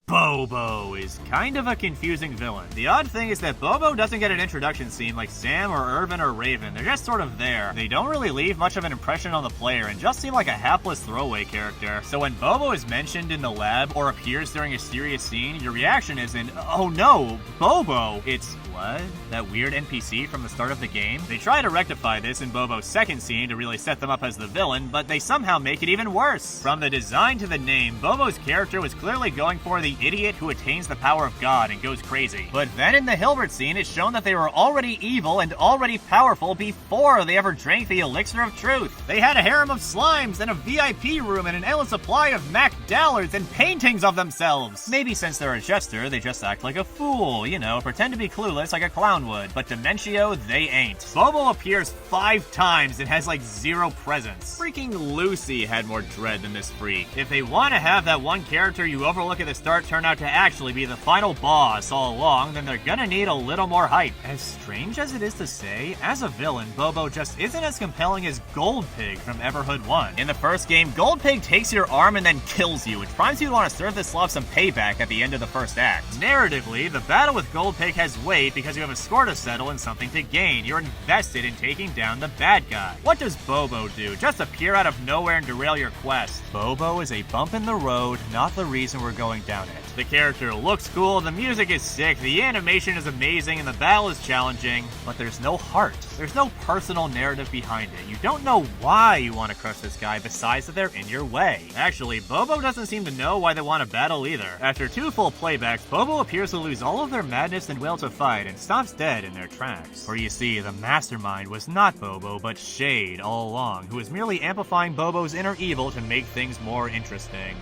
Bobo is kind of a confusing villain. The odd thing is that Bobo doesn't get an introduction scene like Sam or Irvin or Raven. They're just sort of there. They don't really leave much of an impression on the player and just seem like a hapless throwaway character. So when Bobo is mentioned in the lab or appears during a serious scene, your reaction isn't, oh no, Bobo. It's, what? That weird NPC from the start of the game? They try to rectify this in Bobo's second scene to really set them up as the villain, but they somehow make it even worse. From the design to the name, Bobo's character was clearly going for the idiot who attains the power of God and goes crazy. But then in the Hilbert scene, it's shown that they were already evil and already powerful before they ever drank the elixir of truth. They had a harem of slimes and a VIP room and an endless supply of Mac Dallards and paintings of themselves. Maybe since they're a jester, they just act like a fool, you know, pretend to be clueless like a clown would. But Dementio, they ain't. Bobo appears 5 times and has like 0 presence. Freaking Lucy had more dread than this freak. If they want to have that one character you overlook at the start turn out to actually be the final boss all along, then they're gonna need a little more hype. As strange as it is to say, as a villain, Bobo just isn't as compelling as Goldpig from Everhood 1. In the first game, Goldpig takes your arm and then kills you, which primes you to want to serve this slob some payback at the end of the first act. Narratively, the battle with Goldpig has weight because you have a score to settle and something to gain. You're invested in taking down the bad guy. What does Bobo do? Just appear out of nowhere and derail your quest. Bobo is a bump in the road, not the reason we're going down it. The character looks cool, the music is sick, the animation is amazing, and the battle is challenging, but there's no heart. There's no personal narrative behind it. You don't know why you want to crush this guy besides that they're in your way. Actually, Bobo doesn't seem to know why they want to battle either. After 2 full playbacks, Bobo appears to lose all of their madness and will to fight and stops dead in their tracks. For you see, the mastermind was not Bobo, but Shade all along, who was merely amplifying Bobo's inner evil to make things more interesting.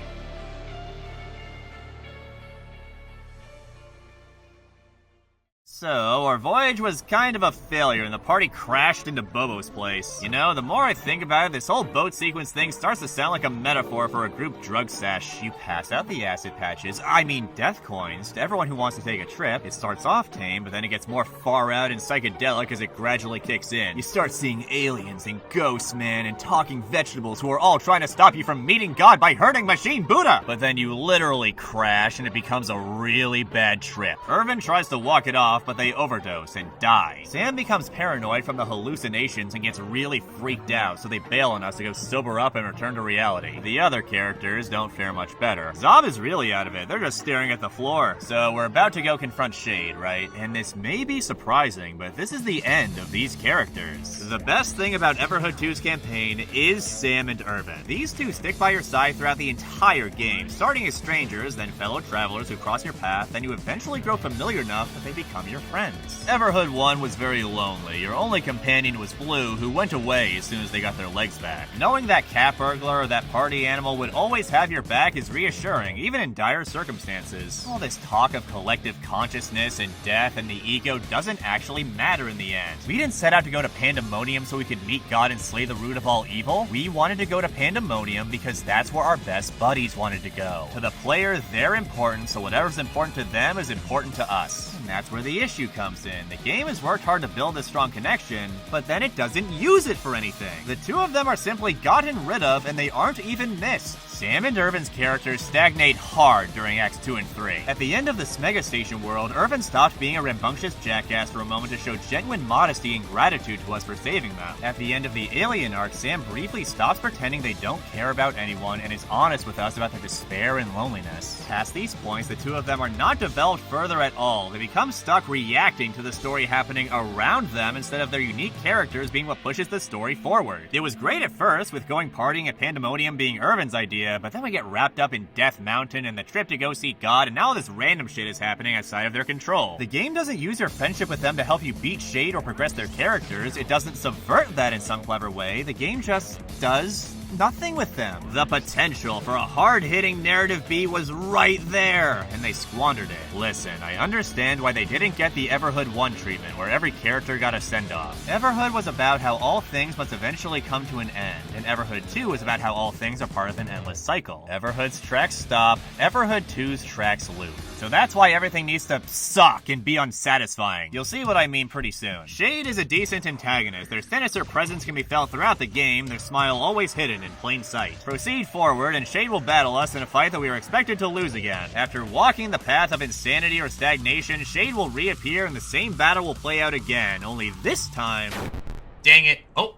So, our voyage was kind of a failure and the party crashed into Bobo's place. You know, the more I think about it, this whole boat sequence thing starts to sound like a metaphor for a group drug sesh. You pass out the acid patches, death coins, to everyone who wants to take a trip. It starts off tame, but then it gets more far out and psychedelic as it gradually kicks in. You start seeing aliens and ghosts, man, and talking vegetables who are all trying to stop you from meeting God by hurting Machine Buddha! But then you literally crash and it becomes a really bad trip. Irvine tries to walk it off, but they overdose and die. Sam becomes paranoid from the hallucinations and gets really freaked out, so they bail on us to go sober up and return to reality. The other characters don't fare much better. Zob is really out of it. They're just staring at the floor. So we're about to go confront Shade, right? And this may be surprising, but this is the end of these characters. The best thing about Everhood 2's campaign is Sam and Irvine. These two stick by your side throughout the entire game, starting as strangers, then fellow travelers who cross your path, then you eventually grow familiar enough that they become your friends. Everhood 1 was very lonely. Your only companion was Blue, who went away as soon as they got their legs back. Knowing that cat burglar or that party animal would always have your back is reassuring, even in dire circumstances. All this talk of collective consciousness and death and the ego doesn't actually matter in the end. We didn't set out to go to Pandemonium so we could meet God and slay the root of all evil. We wanted to go to Pandemonium because that's where our best buddies wanted to go. To the player, they're important, so whatever's important to them is important to us. And that's where the issue comes in. The game has worked hard to build a strong connection, but then it doesn't use it for anything. The two of them are simply gotten rid of, and they aren't even missed. Sam and Irvine's characters stagnate hard during Acts 2 and 3. At the end of the SMEGA Station world, Irvine stopped being a rambunctious jackass for a moment to show genuine modesty and gratitude to us for saving them. At the end of the Alien arc, Sam briefly stops pretending they don't care about anyone and is honest with us about their despair and loneliness. Past these points, the two of them are not developed further at all. They become stuck reacting to the story happening around them instead of their unique characters being what pushes the story forward. It was great at first, with going partying at Pandemonium being Irvine's idea, but then we get wrapped up in Death Mountain and the trip to go see God, and now all this random shit is happening outside of their control. The game doesn't use your friendship with them to help you beat Shade or progress their characters. It doesn't subvert that in some clever way. The game just does nothing with them. The potential for a hard-hitting narrative beat was right there, and they squandered it. Listen, I understand why they didn't get the Everhood 1 treatment, where every character got a send-off. Everhood was about how all things must eventually come to an end, and Everhood 2 was about how all things are part of an endless cycle. Everhood's tracks stop, Everhood 2's tracks loop. So that's why everything needs to suck and be unsatisfying. You'll see what I mean pretty soon. Shade is a decent antagonist. Their sinister presence can be felt throughout the game, their smile always hidden in plain sight. Proceed forward, and Shade will battle us in a fight that we are expected to lose again. After walking the path of insanity or stagnation, Shade will reappear and the same battle will play out again, only this time... Dang it. Oh!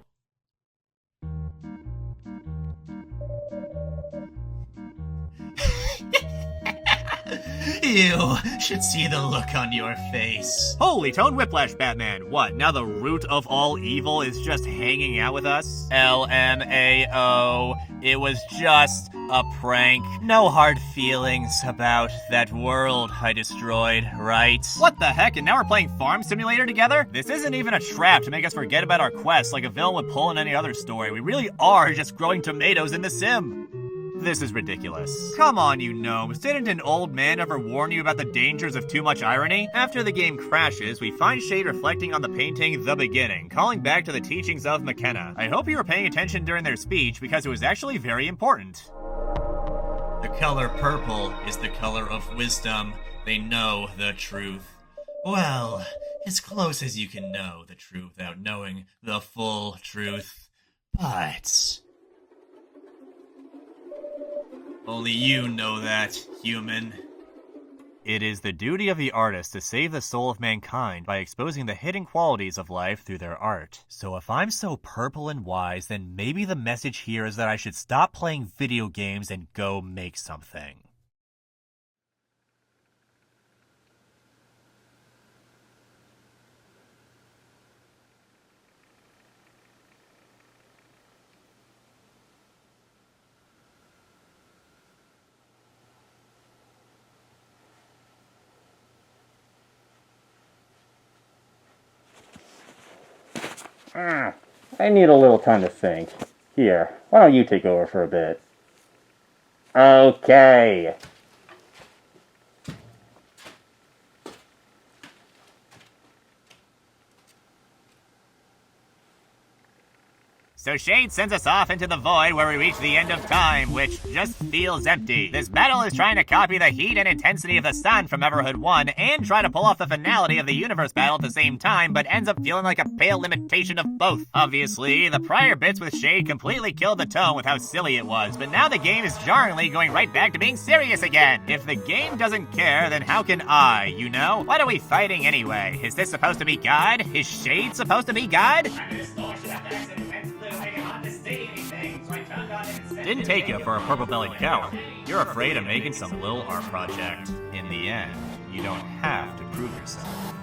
You should see the look on your face. Holy tone whiplash, Batman. What, now the root of all evil is just hanging out with us? LMAO. It was just a prank. No hard feelings about that world I destroyed, right? What the heck, and now we're playing Farm Simulator together? This isn't even a trap to make us forget about our quest like a villain would pull in any other story. We really are just growing tomatoes in the sim. This is ridiculous. Come on, you gnomes. Didn't an old man ever warn you about the dangers of too much irony? After the game crashes, we find Shade reflecting on the painting The Beginning, calling back to the teachings of McKenna. I hope you were paying attention during their speech because it was actually very important. The color purple is the color of wisdom. They know the truth. Well, as close as you can know the truth without knowing the full truth. But... only you know that, human. It is the duty of the artist to save the soul of mankind by exposing the hidden qualities of life through their art. So if I'm so purple and wise, then maybe the message here is that I should stop playing video games and go make something. I need a little time to think. Here, why don't you take over for a bit? Okay. So Shade sends us off into the void where we reach the end of time, which just feels empty. This battle is trying to copy the heat and intensity of the sun from Everhood 1 and try to pull off the finality of the universe battle at the same time, but ends up feeling like a pale imitation of both. Obviously, the prior bits with Shade completely killed the tone with how silly it was, but now the game is jarringly going right back to being serious again. If the game doesn't care, then how can I, you know? What are we fighting anyway? Is this supposed to be God? Is Shade supposed to be God? Didn't take you for a purple-bellied coward. You're afraid of making some little art project. In the end, you don't have to prove yourself.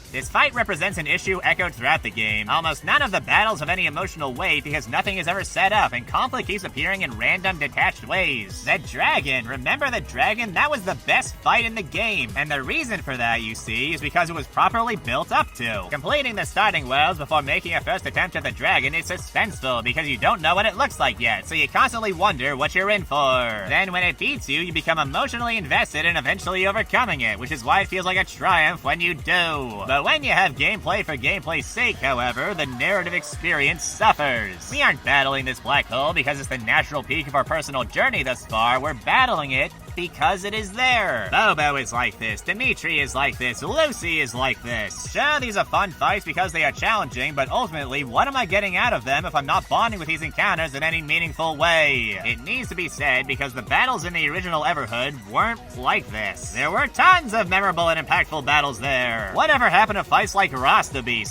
This fight represents an issue echoed throughout the game. Almost none of the battles have any emotional weight because nothing is ever set up and conflict keeps appearing in random detached ways. The dragon, remember the dragon? That was the best fight in the game. And the reason for that, you see, is because it was properly built up to. Completing the starting worlds before making a first attempt at the dragon is suspenseful because you don't know what it looks like yet, so you constantly wonder what you're in for. Then when it beats you, you become emotionally invested in eventually overcoming it, which is why it feels like a triumph when you do. But when you have gameplay for gameplay's sake, however, the narrative experience suffers. We aren't battling this black hole because it's the natural peak of our personal journey thus far. We're battling it because it is there. Bobo is like this, Dmitri is like this, Lucy is like this. Sure, these are fun fights because they are challenging, but ultimately, what am I getting out of them if I'm not bonding with these encounters in any meaningful way? It needs to be said because the battles in the original Everhood weren't like this. There were tons of memorable and impactful battles there. Whatever happened to fights like Rasputin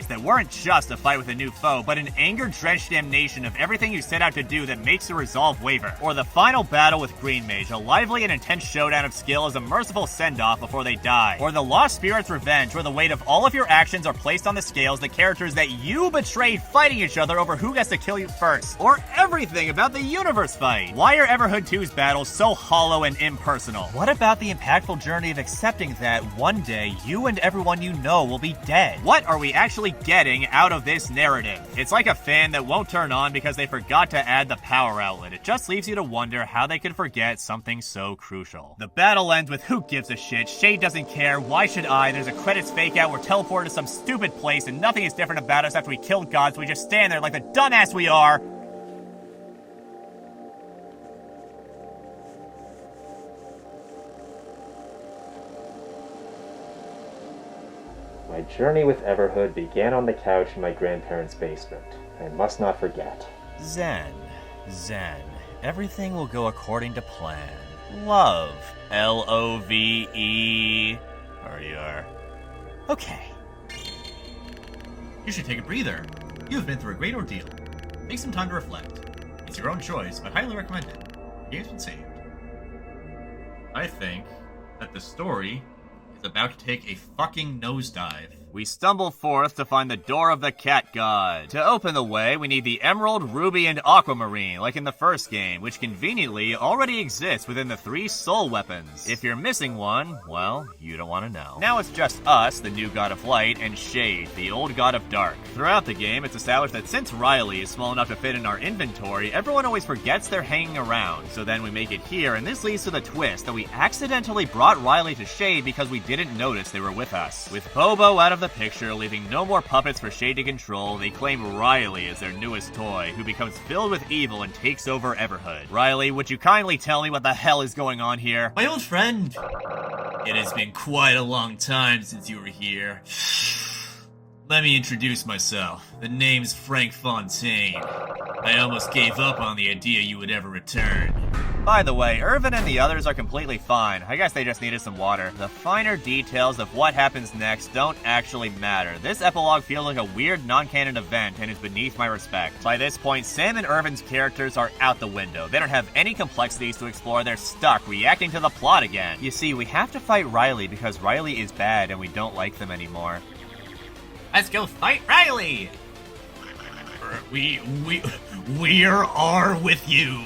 that weren't just a fight with a new foe, but an anger-drenched damnation of everything you set out to do that makes the resolve waver? Or the final battle with Green Mage, a lively and intense showdown of skill as a merciful send-off before they die? Or the Lost Spirit's Revenge, where the weight of all of your actions are placed on the scales the characters that you betrayed fighting each other over who gets to kill you first? Or everything about the universe fight? Why are Everhood 2's battles so hollow and impersonal? What about the impactful journey of accepting that one day you and everyone you know will be dead? What are we actually getting out of this narrative? It's like a fan that won't turn on because they forgot to add the power outlet. It just leaves you to wonder how they could forget something so crucial. The battle ends with who gives a shit, Shade doesn't care, why should I? There's a credits fake out, we're teleported to some stupid place and nothing is different about us after we killed God, so we just stand there like the dumbass we are. My journey with Everhood began on the couch in my grandparents' basement. I must not forget. Zen. Everything will go according to plan. Love. L-O-V-E. R-E-R. Okay. You should take a breather. You have been through a great ordeal. Take some time to reflect. It's your own choice, but highly recommended. The game's been saved. I think that the story is about to take a fucking nosedive. We stumble forth to find the door of the cat god. To open the way, we need the emerald, ruby, and aquamarine, like in the first game, which conveniently already exists within the 3 soul weapons. If you're missing one, well, you don't want to know. Now it's just us, the new god of light, and Shade, the old god of dark. Throughout the game, it's established that since Riley is small enough to fit in our inventory, everyone always forgets they're hanging around. So then we make it here, and this leads to the twist that we accidentally brought Riley to Shade because we didn't notice they were with us. With Bobo out of the picture, leaving no more puppets for Shade to control, they claim Riley as their newest toy, who becomes filled with evil and takes over Everhood. Riley, would you kindly tell me what the hell is going on here? My old friend! It has been quite a long time since you were here. Let me introduce myself. The name's Frank Fontaine. I almost gave up on the idea you would ever return. By the way, Irvine and the others are completely fine. I guess they just needed some water. The finer details of what happens next don't actually matter. This epilogue feels like a weird non-canon event and is beneath my respect. By this point, Sam and Irvine's characters are out the window. They don't have any complexities to explore. They're stuck, reacting to the plot again. You see, we have to fight Riley because Riley is bad and we don't like them anymore. Let's go fight Riley! We are with you.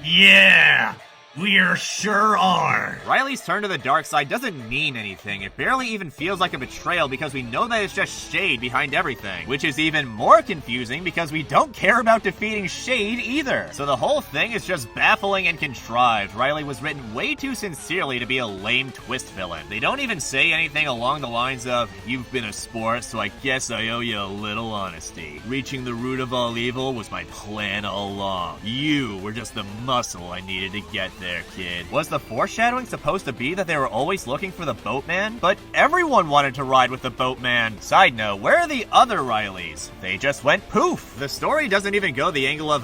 Yeah! We sure are. Riley's turn to the dark side doesn't mean anything. It barely even feels like a betrayal because we know that it's just Shade behind everything, which is even more confusing because we don't care about defeating Shade either. So the whole thing is just baffling and contrived. Riley was written way too sincerely to be a lame twist villain. They don't even say anything along the lines of, "You've been a sport, so I guess I owe you a little honesty. Reaching the root of all evil was my plan all along. You were just the muscle I needed to get there, kid." Was the foreshadowing supposed to be that they were always looking for the boatman? But everyone wanted to ride with the boatman. Side note, where are the other Rileys? They just went poof. The story doesn't even go the angle of,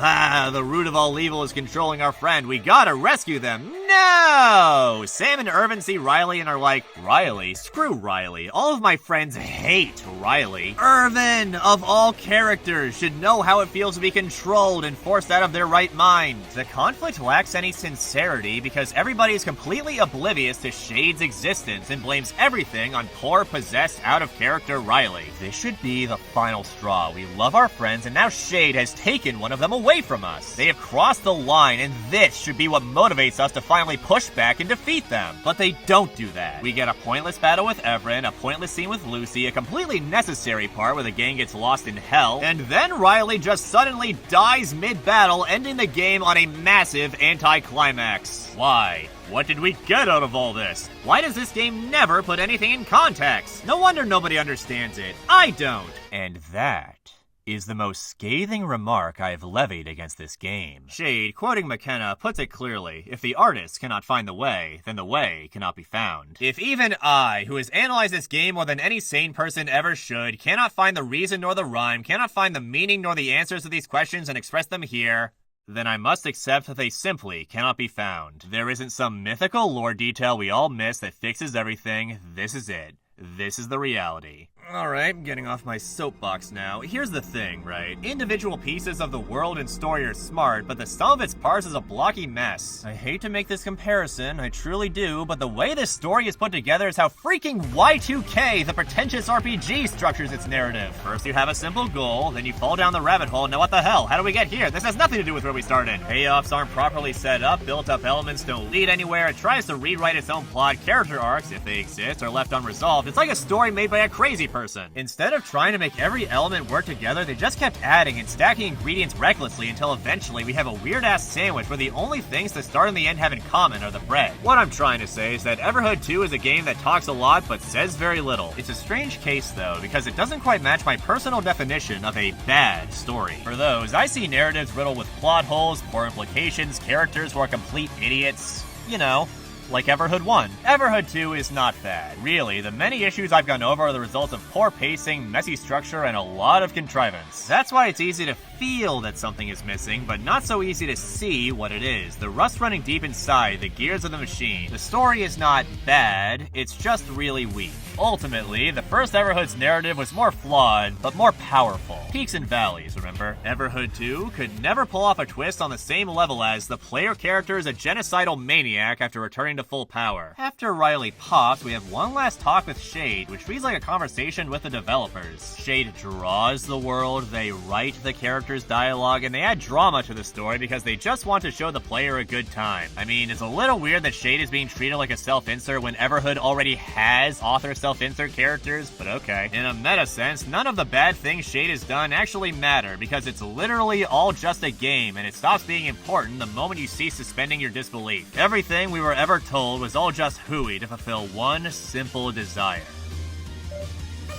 the root of all evil is controlling our friend. We gotta rescue them. No! Sam and Irvine see Riley and are like, "Riley? Screw Riley. All of my friends hate Riley." Irvine, of all characters, should know how it feels to be controlled and forced out of their right mind. The conflict lacks any sincerity because everybody is completely oblivious to Shade's existence and blames everything on poor, possessed, out-of-character Riley. This should be the final straw. We love our friends and now Shade has taken one of them away from us. They have crossed the line and this should be what motivates us to finally push back and defeat them. But they don't do that. We get a pointless battle with Everin, a pointless scene with Lucy, a completely necessary part where the gang gets lost in hell, and then Riley just suddenly dies mid-battle, ending the game on a massive anti-climax. Why? What did we get out of all this? Why does this game never put anything in context? No wonder nobody understands it. I don't. And that is the most scathing remark I have levied against this game. Shade, quoting McKenna, puts it clearly, if the artist cannot find the way, then the way cannot be found. If even I, who has analyzed this game more than any sane person ever should, cannot find the reason nor the rhyme, cannot find the meaning nor the answers to these questions and express them here, then I must accept that they simply cannot be found. There isn't some mythical lore detail we all miss that fixes everything. This is it. This is the reality. Alright, I'm getting off my soapbox now. Here's the thing, right? Individual pieces of the world and story are smart, but the sum of its parts is a blocky mess. I hate to make this comparison, I truly do, but the way this story is put together is how freaking Y2K, the pretentious RPG, structures its narrative. First you have a simple goal, then you fall down the rabbit hole, now what the hell? How do we get here? This has nothing to do with where we started. Payoffs aren't properly set up, built-up elements don't lead anywhere, it tries to rewrite its own plot, character arcs, if they exist, are left unresolved. It's like a story made by a crazy person. Instead of trying to make every element work together, they just kept adding and stacking ingredients recklessly until eventually we have a weird-ass sandwich where the only things the start and the end have in common are the bread. What I'm trying to say is that Everhood 2 is a game that talks a lot but says very little. It's a strange case though, because it doesn't quite match my personal definition of a bad story. For those, I see narratives riddled with plot holes, poor implications, characters who are complete idiots. You know, like Everhood 1. Everhood 2 is not bad. Really, the many issues I've gone over are the result of poor pacing, messy structure, and a lot of contrivance. That's why it's easy to feel that something is missing, but not so easy to see what it is. The rust running deep inside, the gears of the machine. The story is not bad, it's just really weak. Ultimately, the first Everhood's narrative was more flawed, but more powerful. Peaks and valleys, remember? Everhood 2 could never pull off a twist on the same level as the player character is a genocidal maniac after returning to full power. After Riley pops, we have one last talk with Shade, which reads like a conversation with the developers. Shade draws the world, they write the characters' dialogue, and they add drama to the story because they just want to show the player a good time. I mean, it's a little weird that Shade is being treated like a self-insert when Everhood already has author self-insert characters, but okay. In a meta sense, none of the bad things Shade has done actually matter because it's literally all just a game and it stops being important the moment you cease suspending your disbelief. Everything we were ever told was all just hooey to fulfill one simple desire.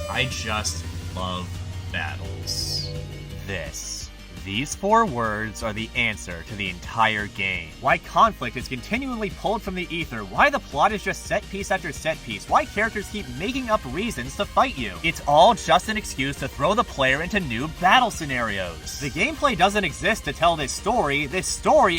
I just love battles. These 4 words are the answer to the entire game. Why conflict is continually pulled from the ether, why the plot is just set piece after set piece, why characters keep making up reasons to fight you. It's all just an excuse to throw the player into new battle scenarios. The gameplay doesn't exist to tell this story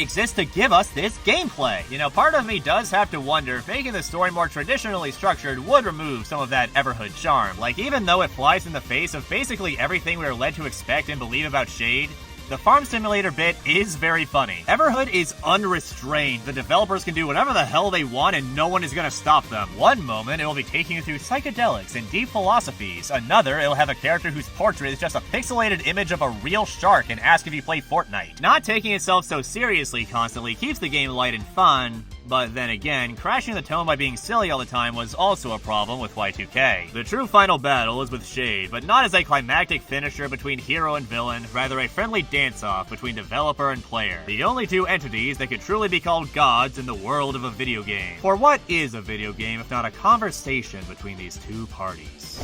exists to give us this gameplay. You know, part of me does have to wonder if making the story more traditionally structured would remove some of that Everhood charm. Like, even though it flies in the face of basically everything we are led to expect and believe about Shade, The farm simulator bit is very funny. Everhood is unrestrained. The developers can do whatever the hell they want and no one is gonna stop them. One moment, it will be taking you through psychedelics and deep philosophies. Another, it'll have a character whose portrait is just a pixelated image of a real shark and ask if you play Fortnite. Not taking itself so seriously constantly keeps the game light and fun, but then again, crashing the tone by being silly all the time was also a problem with Y2K. The true final battle is with Shade, but not as a climactic finisher between hero and villain, rather a friendly dance-off between developer and player. The only two entities that could truly be called gods in the world of a video game. For what is a video game if not a conversation between these two parties?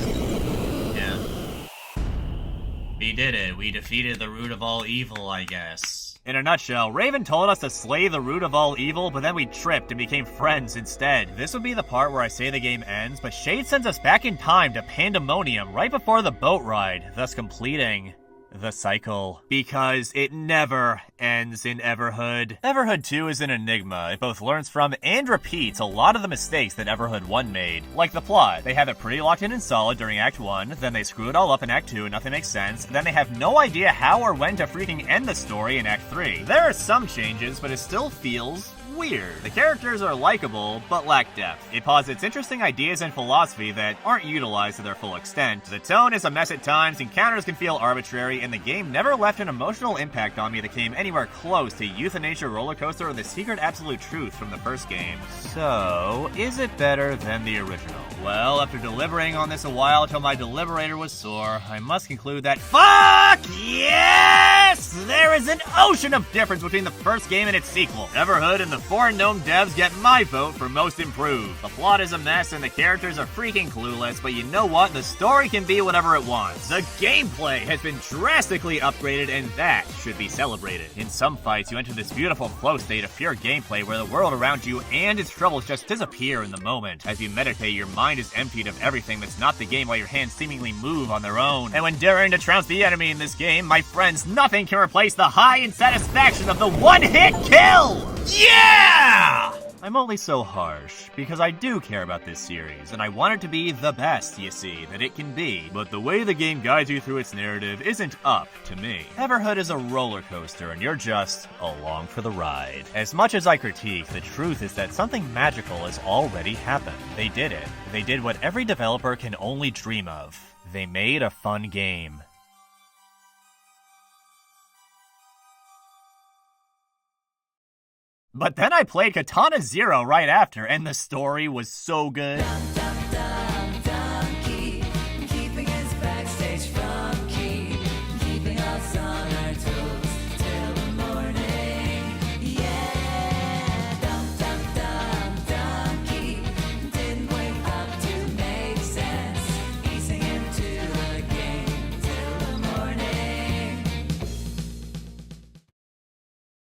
Yeah. We did it. We defeated the root of all evil, I guess. In a nutshell, Raven told us to slay the root of all evil, but then we tripped and became friends instead. This would be the part where I say the game ends, but Shade sends us back in time to Pandemonium right before the boat ride, thus completing the cycle. Because it never ends in Everhood. Everhood 2 is an enigma. It both learns from and repeats a lot of the mistakes that Everhood 1 made. Like the plot. They have it pretty locked in and solid during Act 1, then they screw it all up in Act 2 and nothing makes sense, then they have no idea how or when to freaking end the story in Act 3. There are some changes, but it still feels weird. The characters are likable, but lack depth. It posits interesting ideas and philosophy that aren't utilized to their full extent. The tone is a mess at times, encounters can feel arbitrary, and the game never left an emotional impact on me that came anywhere close to Euthanasia Roller Coaster or The Secret Absolute Truth from the first game. So, is it better than the original? Well, after deliberating on this a while till my deliberator was sore, I must conclude that FUCK YES! There is an ocean of difference between the first game and its sequel. Everhood and the four gnome devs get my vote for most improved. The plot is a mess and the characters are freaking clueless, but you know what? The story can be whatever it wants. The gameplay has been drastically upgraded and that should be celebrated. In some fights, you enter this beautiful flow state of pure gameplay where the world around you and its troubles just disappear in the moment. As you meditate, your mind is emptied of everything that's not the game while your hands seemingly move on their own. And when daring to trounce the enemy in this game, my friends, nothing can replace the high and satisfaction of the one-hit kill! Yeah! I'm only so harsh, because I do care about this series, and I want it to be the best, you see, that it can be. But the way the game guides you through its narrative isn't up to me. Everhood is a roller coaster, and you're just along for the ride. As much as I critique, the truth is that something magical has already happened. They did it. They did what every developer can only dream of. They made a fun game. But then I played Katana Zero right after, and the story was so good.